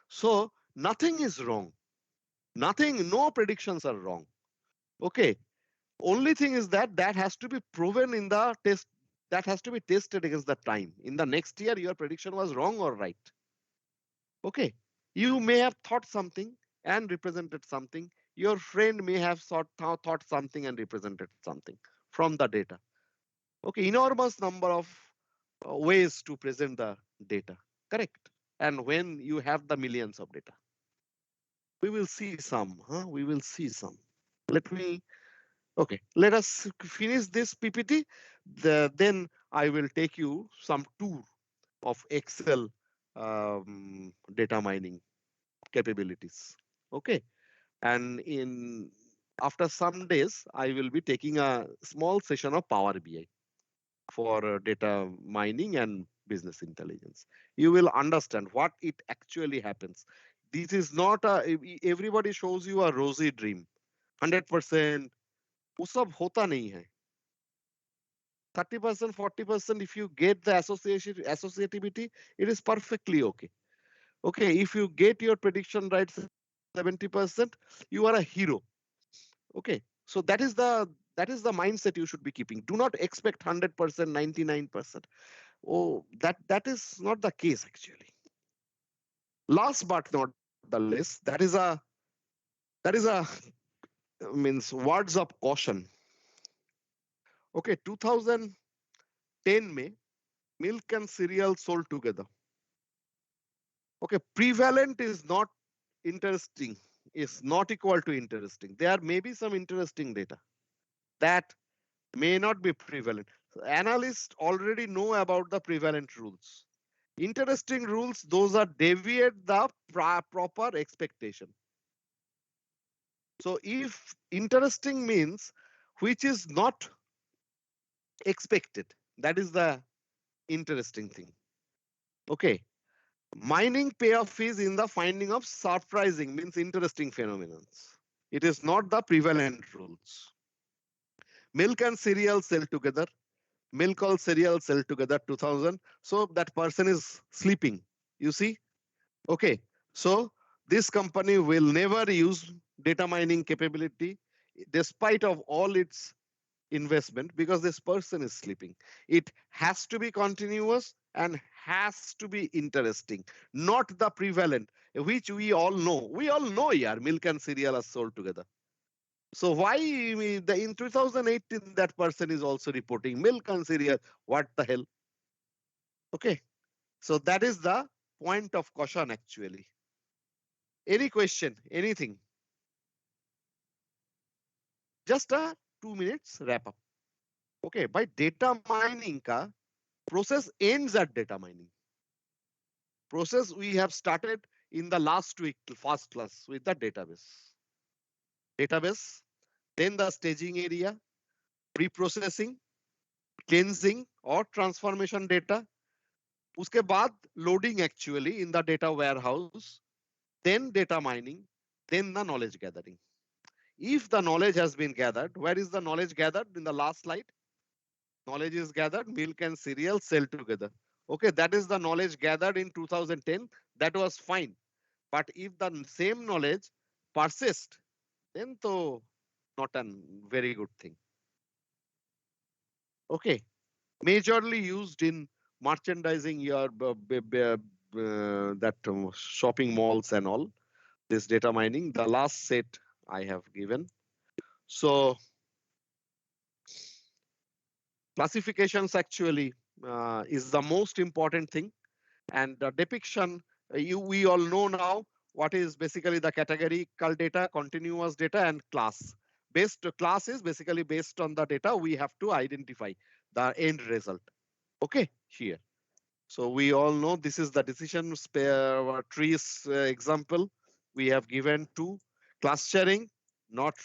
So nothing is wrong. Nothing, no predictions are wrong. Okay. Only thing is that has to be proven in the test. That has to be tested against the time. In the next year, your prediction was wrong or right. Okay. You may have thought something and represented something. Your friend may have thought something and represented something from the data. Okay. Enormous number of ways to present the data. Correct. And when you have the millions of data, we will see some. We will see some. Let me Okay, let us finish this PPT. Then I will take you some tour of Excel data mining capabilities. Okay, and in after some days, I will be taking a small session of Power BI for data mining and business intelligence. You will understand what it actually happens. This is not everybody shows you a rosy dream. 100%. वो सब होता नहीं है. 30%, 40%, if you get the associativity, it is perfectly okay. Okay, if you get your prediction right 70%, you are a hero. Okay, so that is the mindset you should be keeping. Do not expect 100%, 99%. Oh, that is not the case actually. Last but not the least, that is a means words of caution. Okay, 2010 May, milk and cereal sold together. Okay, prevalent is not interesting, is not equal to interesting. There may be some interesting data that may not be prevalent. Analysts already know about the prevalent rules. Interesting rules, those are deviate the proper expectation. So if interesting means which is not expected, that is the interesting thing. Okay. Mining payoff is in the finding of surprising, means interesting phenomena. It is not the prevalent rules. Milk and cereal sell together. Milk or cereal sell together 2000. So that person is sleeping. You see? Okay. So this company will never use data mining capability despite of all its investment because this person is sleeping. It has to be continuous and has to be interesting, not the prevalent, which we all know. We all know, yeah, milk and cereal are sold together. So why in 2018 that person is also reporting milk and cereal? What the hell? Okay, so that is the point of caution actually. Any question? Anything? Just a 2 minutes wrap up. Okay, by data mining ka process ends at data mining. Process we have started in the last week, first class with the database. Database, then the staging area, pre-processing, cleansing or transformation data. उसके बाद loading actually in the data warehouse, then data mining, then the knowledge gathering. If the knowledge has been gathered, where is the knowledge gathered in the last slide? Knowledge is gathered, milk and cereals sell together. Okay, that is the knowledge gathered in 2010. That was fine. But if the same knowledge persists, then to not a very good thing. Okay, majorly used in merchandising your that shopping malls and all. This data mining, the last set I have given. So classifications actually is the most important thing, and the depiction we all know now what is basically the categorical data, continuous data, and class. Based class is basically based on the data we have to identify the end result. Okay, here. So we all know this is the decision trees example we have given to clustering, not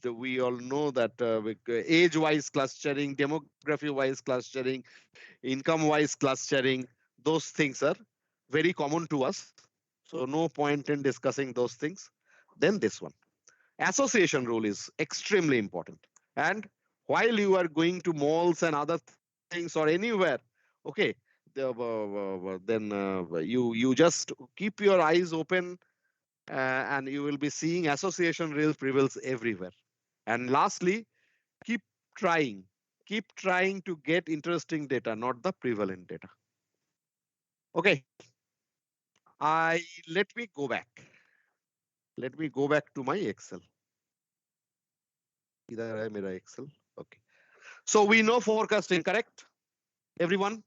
we all know that age-wise clustering, demography-wise clustering, income-wise clustering, those things are very common to us. So no point in discussing those things. Then this one. Association rule is extremely important. And while you are going to malls and other things or anywhere, okay, then you just keep your eyes open and you will be seeing association rule prevails everywhere. And lastly, keep trying to get interesting data, not the prevalent data. Okay, let me go back. Let me go back to my Excel. Either I made Excel. Okay. So we know forecasting, correct? Everyone?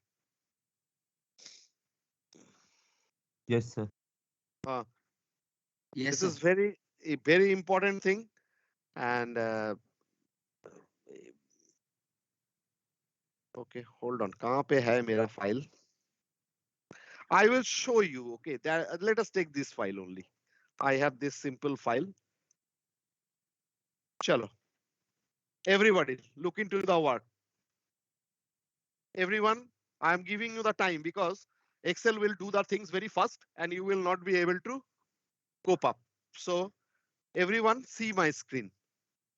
Yes, sir. Yes, This sir. is a very important thing. And okay, hold on. कहाँ पे है मेरा file? I will show you. Okay, let us take this file only. I have this simple file. Chalo. Everybody, look into the work. Everyone, I am giving you the time because Excel will do the things very fast and you will not be able to cope up. So everyone see my screen.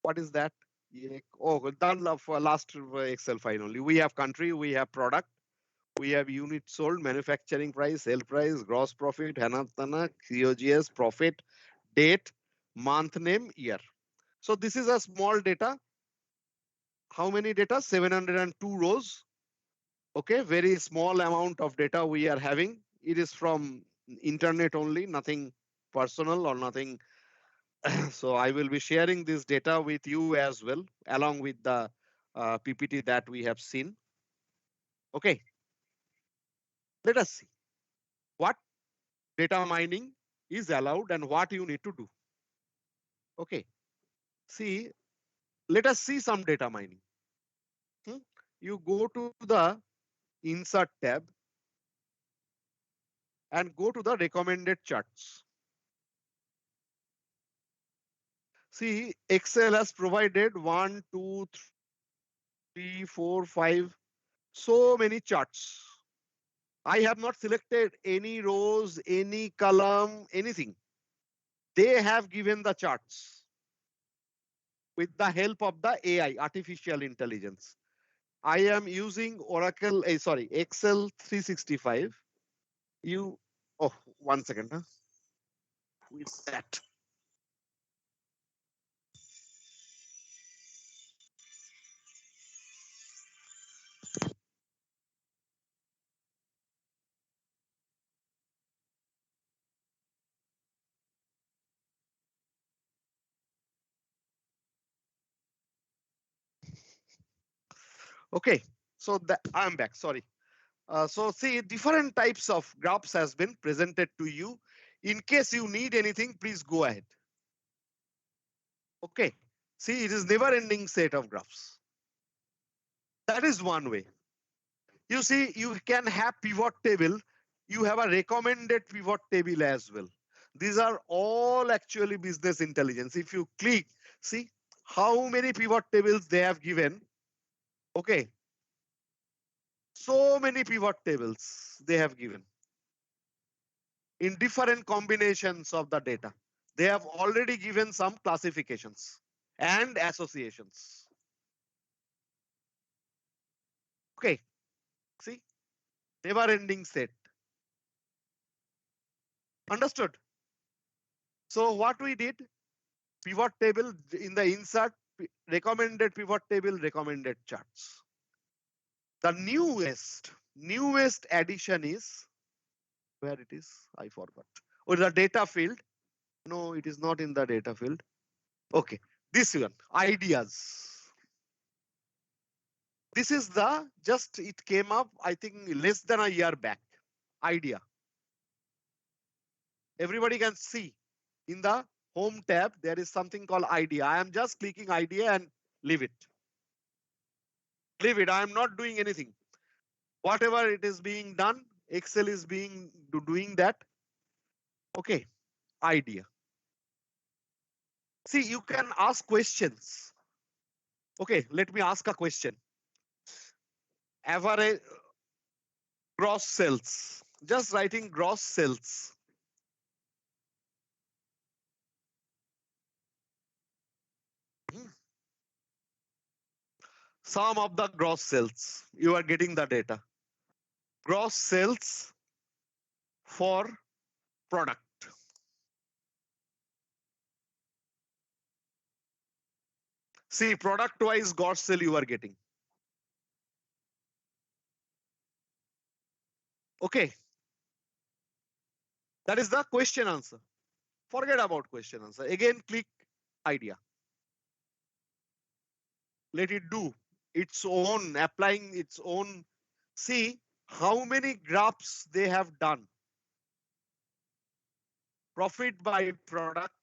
What is that? Oh, done for last Excel file only. We have country, we have product, we have unit sold, manufacturing price, sale price, gross profit, Hanatana, COGS, profit, date, month name, year. So this is a small data. How many data? 702 rows. Okay, very small amount of data we are having. It is from internet only, nothing personal or nothing. So I will be sharing this data with you as well, along with the PPT that we have seen. Okay, let us see what data mining is allowed and what you need to do. Okay, see, let us see some data mining. You go to the insert tab and go to the recommended charts. See, Excel has provided 1, 2, 3, 4, 5, so many charts. I have not selected any rows, any column, anything. They have given the charts with the help of the AI, artificial intelligence. I am using Oracle, sorry, Excel 365. Oh, 1 second. Huh? Who is that? Okay, so I'm back, sorry. So see, different types of graphs has been presented to you. In case you need anything, please go ahead. Okay, see, it is never ending set of graphs. That is one way. You see, you can have pivot table. You have a recommended pivot table as well. These are all actually business intelligence. If you click, see how many pivot tables they have given. Okay. So many pivot tables they have given in different combinations of the data. They have already given some classifications and associations. Okay. See, never ending set. Understood? So what we did, pivot table in the insert, recommended pivot table, recommended charts. The newest addition is, where it is, I forgot. Or the data field. No, it is not in the data field. Okay, this one, ideas. This is it came up, I think, less than a year back. Idea. Everybody can see in the home tab, there is something called idea. I am just clicking idea and leave it. Leave it. I am not doing anything. Whatever it is being done, Excel is doing that. Okay, idea. See, you can ask questions. Okay, let me ask a question. Average gross sales. Just writing gross sales. Sum of the gross sales. You are getting the data. Gross sales for product. See, product wise gross sale you are getting. Okay. That is the question answer. Forget about question answer. Again, click idea. Let it do its own, applying its own. See how many graphs they have done. Profit by product,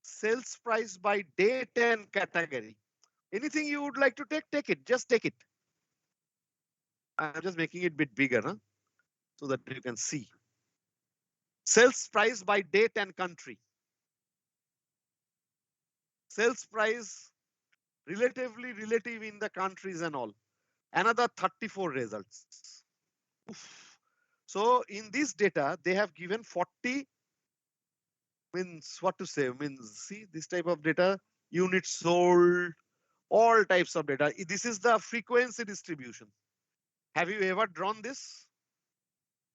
sales price by date and category. Anything you would like to take it. Just take it. I'm just making it a bit bigger, huh? So that you can see. Sales price by date and country. Sales price relative in the countries and all. Another 34 results. Oof. So in this data, they have given 40, means what to say, means see this type of data, units sold, all types of data. This is the frequency distribution. Have you ever drawn this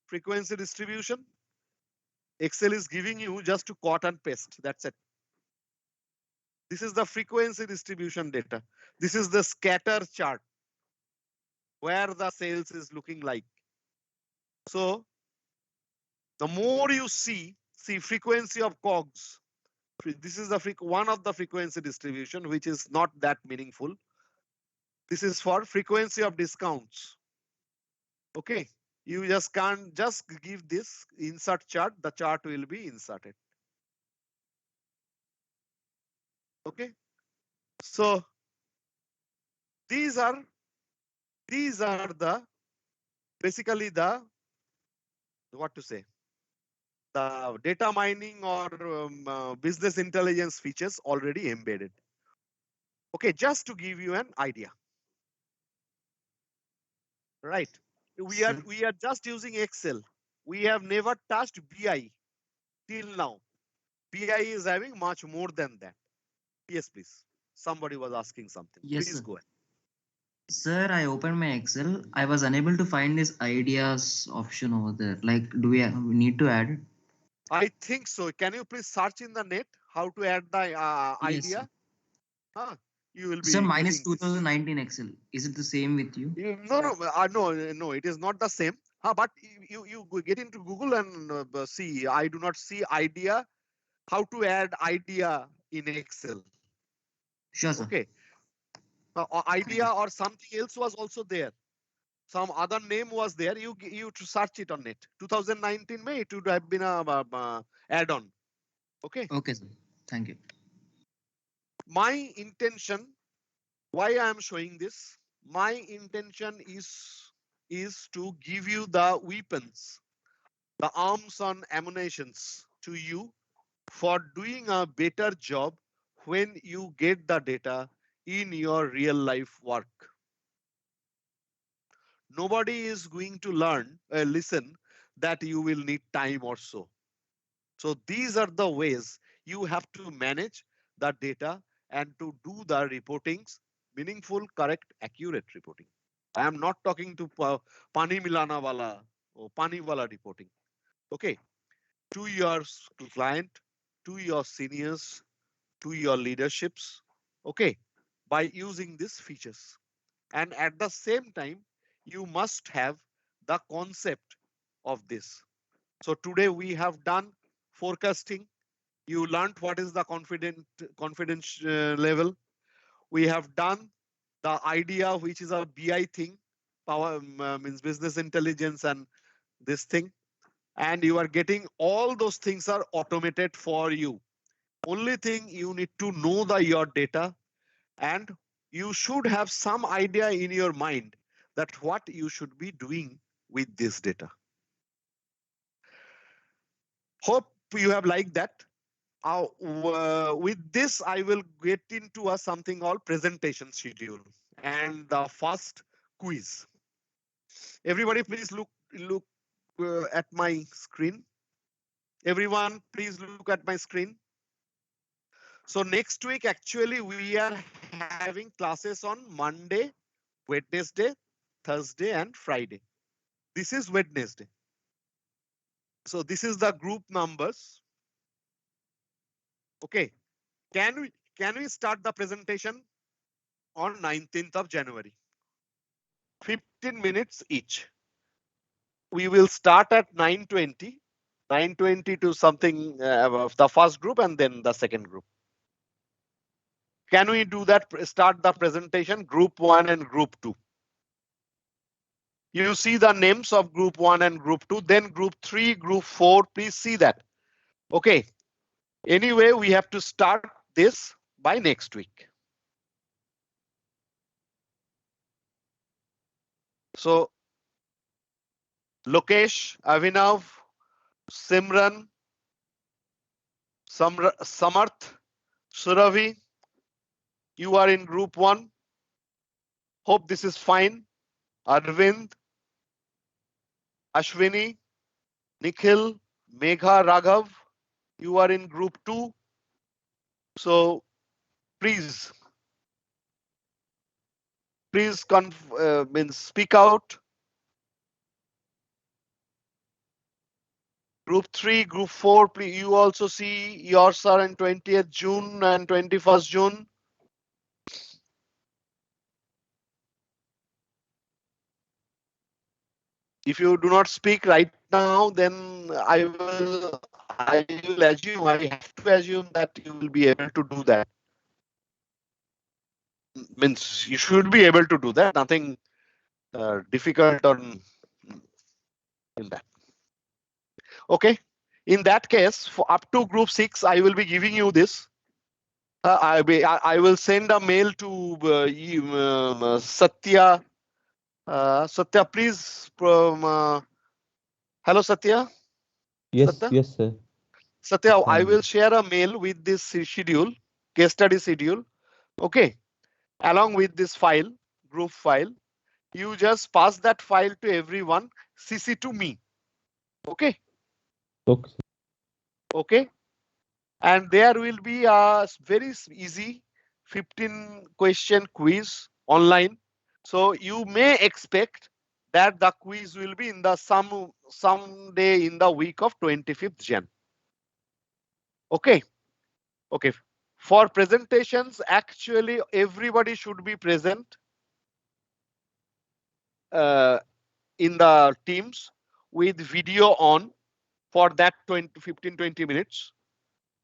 frequency distribution? Excel is giving you just to cut and paste. That's it. This is the frequency distribution data. This is the scatter chart where the sales is looking like. So the more you see frequency of COGS. This is the one of the frequency distribution, which is not that meaningful. This is for frequency of discounts. Okay, you just can't just give this insert chart. The chart will be inserted. Okay, so these are the basically the what to say, the data mining or business intelligence features already embedded. Okay, just to give you an idea. Right. We are just using Excel. We have never touched BI till now. BI is having much more than that. Yes, please. Somebody was asking something. Yes, Please sir. go ahead. Sir, I opened my Excel. I was unable to find this ideas option over there. Like, do we need to add it? I think so. Can you please search in the net how to add the Yes, idea? sir. You will be Sir, mine is using this. 2019 Excel. Is it the same with you? No, it is not the same. But you get into Google and see. I do not see idea. How to add idea in Excel? Sure, sir. Okay. Idea or something else was also there. Some other name was there. You to search it on net. 2019 May it would have been a add-on. Okay. Okay, sir. Thank you. My intention, why I am showing this, my intention is to give you the weapons, the arms and ammunitions to you for doing a better job when you get the data in your real life work. Nobody is going to listen that you will need time or so. So these are the ways you have to manage the data and to do the reportings, meaningful, correct, accurate reporting. I am not talking to pani milana wala or pani wala reporting. Okay, to your client, to your seniors, to your leaderships. Okay, by using these features. And at the same time, you must have the concept of this. So today we have done forecasting. You learned what is the confidence level. We have done the idea, which is a BI thing, power means business intelligence and this thing. And you are getting all those things are automated for you. Only thing you need to know your data, and you should have some idea in your mind that what you should be doing with this data. Hope you have liked that. With this, I will get into something called presentation schedule and the first quiz. Everybody, please look at my screen. Everyone, please look at my screen. So next week, actually, we are having classes on Monday, Wednesday, Thursday, and Friday. This is Wednesday. So this is the group numbers. Okay. Can we start the presentation on 19th of January? 15 minutes each. We will start at 9:20. 9:20 to something of the first group and then the second group. Can we do that? Start the presentation, group 1 and group 2. You see the names of group 1 and group 2, then group 3, group 4, please see that. Okay. Anyway, we have to start this by next week. So Lokesh, Avinav, Simran, Samarth, Suravi, you are in group 1. Hope this is fine. Arvind, Ashwini, Nikhil, Megha, Raghav, you are in group 2. So please speak out. Group 3, group 4, please, you also see yours are in 20th June and 21st June. If you do not speak right now, then I will assume, I have to assume that you will be able to do that. Means you should be able to do that, nothing difficult in that. Okay, in that case, for up to group 6, I will be giving you this. I will send a mail to Satya. Satya, please. Hello, Satya. Yes, Satya? yes, sir. Satya, I Fine. will share a mail with this schedule, case study schedule. Okay, along with this file, group file. You just pass that file to everyone, CC to me. Okay. Okay. Okay. And there will be a very easy 15 question quiz online. So you may expect that the quiz will be in the some day in the week of 25th Jan. Okay. Okay. For presentations, actually everybody should be present in the Teams with video on for that 15-20 minutes.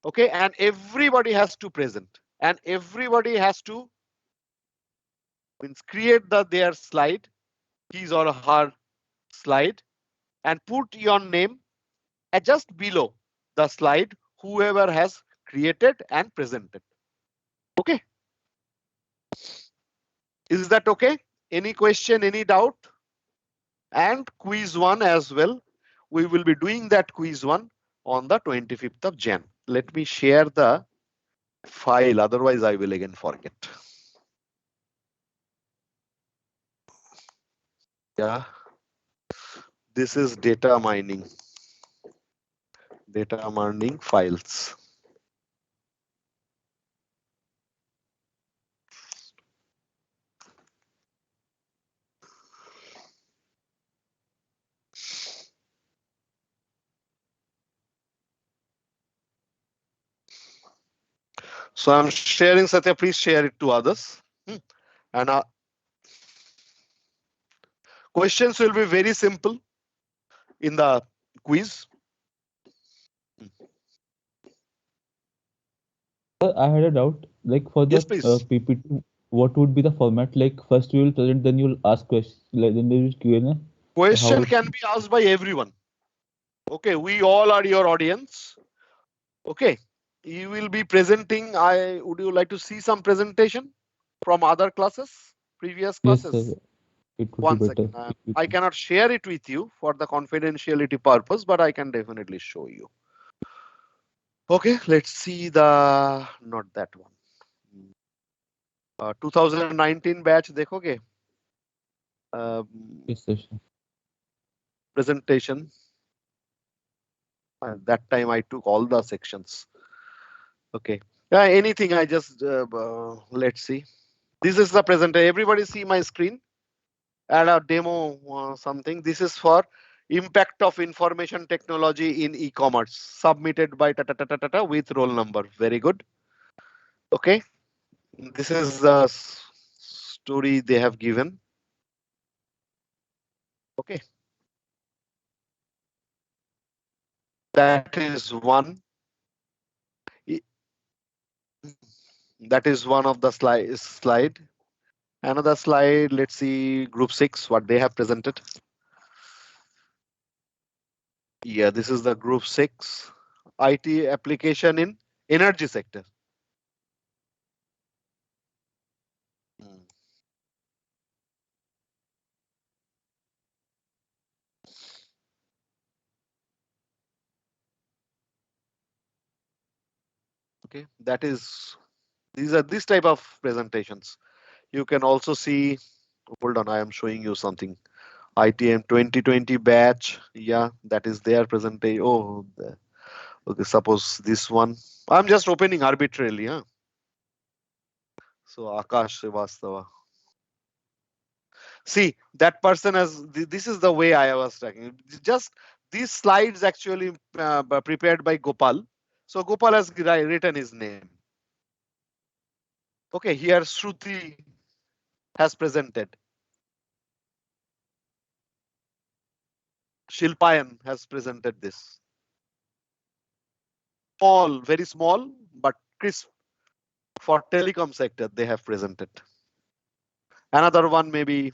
Okay, and everybody has to present, and everybody has to create their slide, his or her slide, and put your name just below the slide, whoever has created and presented. Okay, is that okay? Any question, any doubt? And quiz 1 as well. We will be doing that quiz 1 on the 25th of Jan. Let me share the file, otherwise I will again forget. Yeah, this is data mining files. So I'm sharing, Satya, please share it to others. And questions will be very simple in the quiz. Sir, I had a doubt. Like for the Yes, please. PPT, what would be the format? Like first you will present, then you will ask questions, like then there is Q&A. Question How? can be asked by everyone. Okay, we all are your audience. Okay, you will be presenting. Would you like to see some presentation from other classes, previous Yes, sir. classes? It would One be better. second. I cannot share it with you for the confidentiality purpose, but I can definitely show you. Okay, let's see the, not that one. 2019 batch देखोगे? Yes, sir. Sure. Presentation. That time I took all the sections. Okay. Yeah, anything. I just let's see. This is the presenter. Everybody see my screen? Add a demo something. This is for impact of information technology in e-commerce, submitted by with roll number. Very good. Okay. This is the story they have given. Okay. That is one. That is one of the slide. Another slide. Let's see group 6, what they have presented. Yeah, this is the group 6, IT application in energy sector. Okay, that is, these are this type of presentations. You can also see, hold on, I am showing you something. ITM 2020 batch. Yeah, that is their presentation. Oh, okay, suppose this one. I'm just opening arbitrarily. Huh? So Akash Srivastava. See, that person has, this is the way I was tracking. Just these slides actually prepared by Gopal. So Gopal has written his name. Okay, here Shruti has presented. Shilpayan has presented this. Small, very small, but crisp for telecom sector they have presented. Another one maybe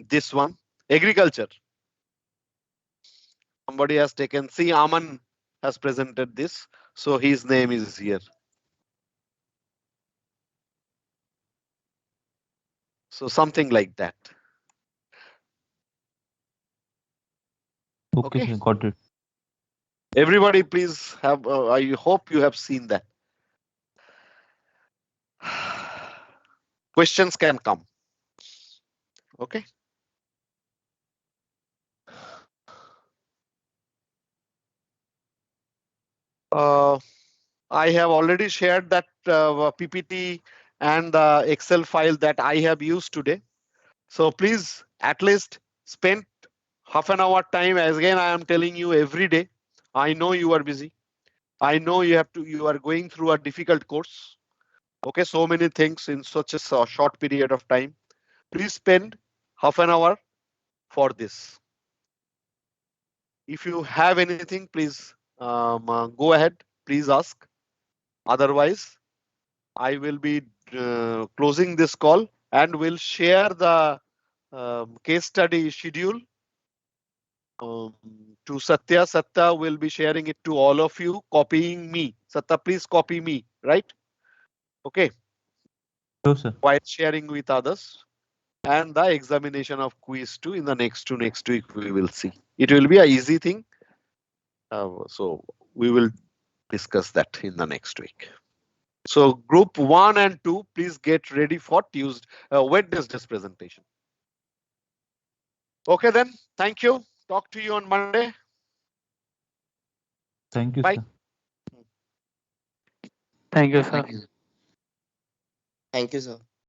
this one, agriculture. Somebody has taken, see, Aman has presented this, so his name is here. So something like that. Okay, Okay. sir, got it. Everybody, please have. I hope you have seen that. Questions can come. Okay. I have already shared that PPT and the Excel file that I have used today. So please at least spend half an hour time. As again, I am telling you every day. I know you are busy. I know you are going through a difficult course. Okay, so many things in such a short period of time. Please spend half an hour for this. If you have anything, please go ahead. Please ask. Otherwise, I will be closing this call and will share the case study schedule to Satya. Satya will be sharing it to all of you, copying me. Satya, please copy me, right? Okay. Sure, sir. While sharing with others. And the examination of quiz 2 in the next week we will see. It will be a easy thing. So we will discuss that in the next week. So group 1 and 2, please get ready for Wednesday's presentation. Okay then, thank you. Talk to you on Monday. Thank you, Bye. sir. Thank you, sir. Thank you, sir.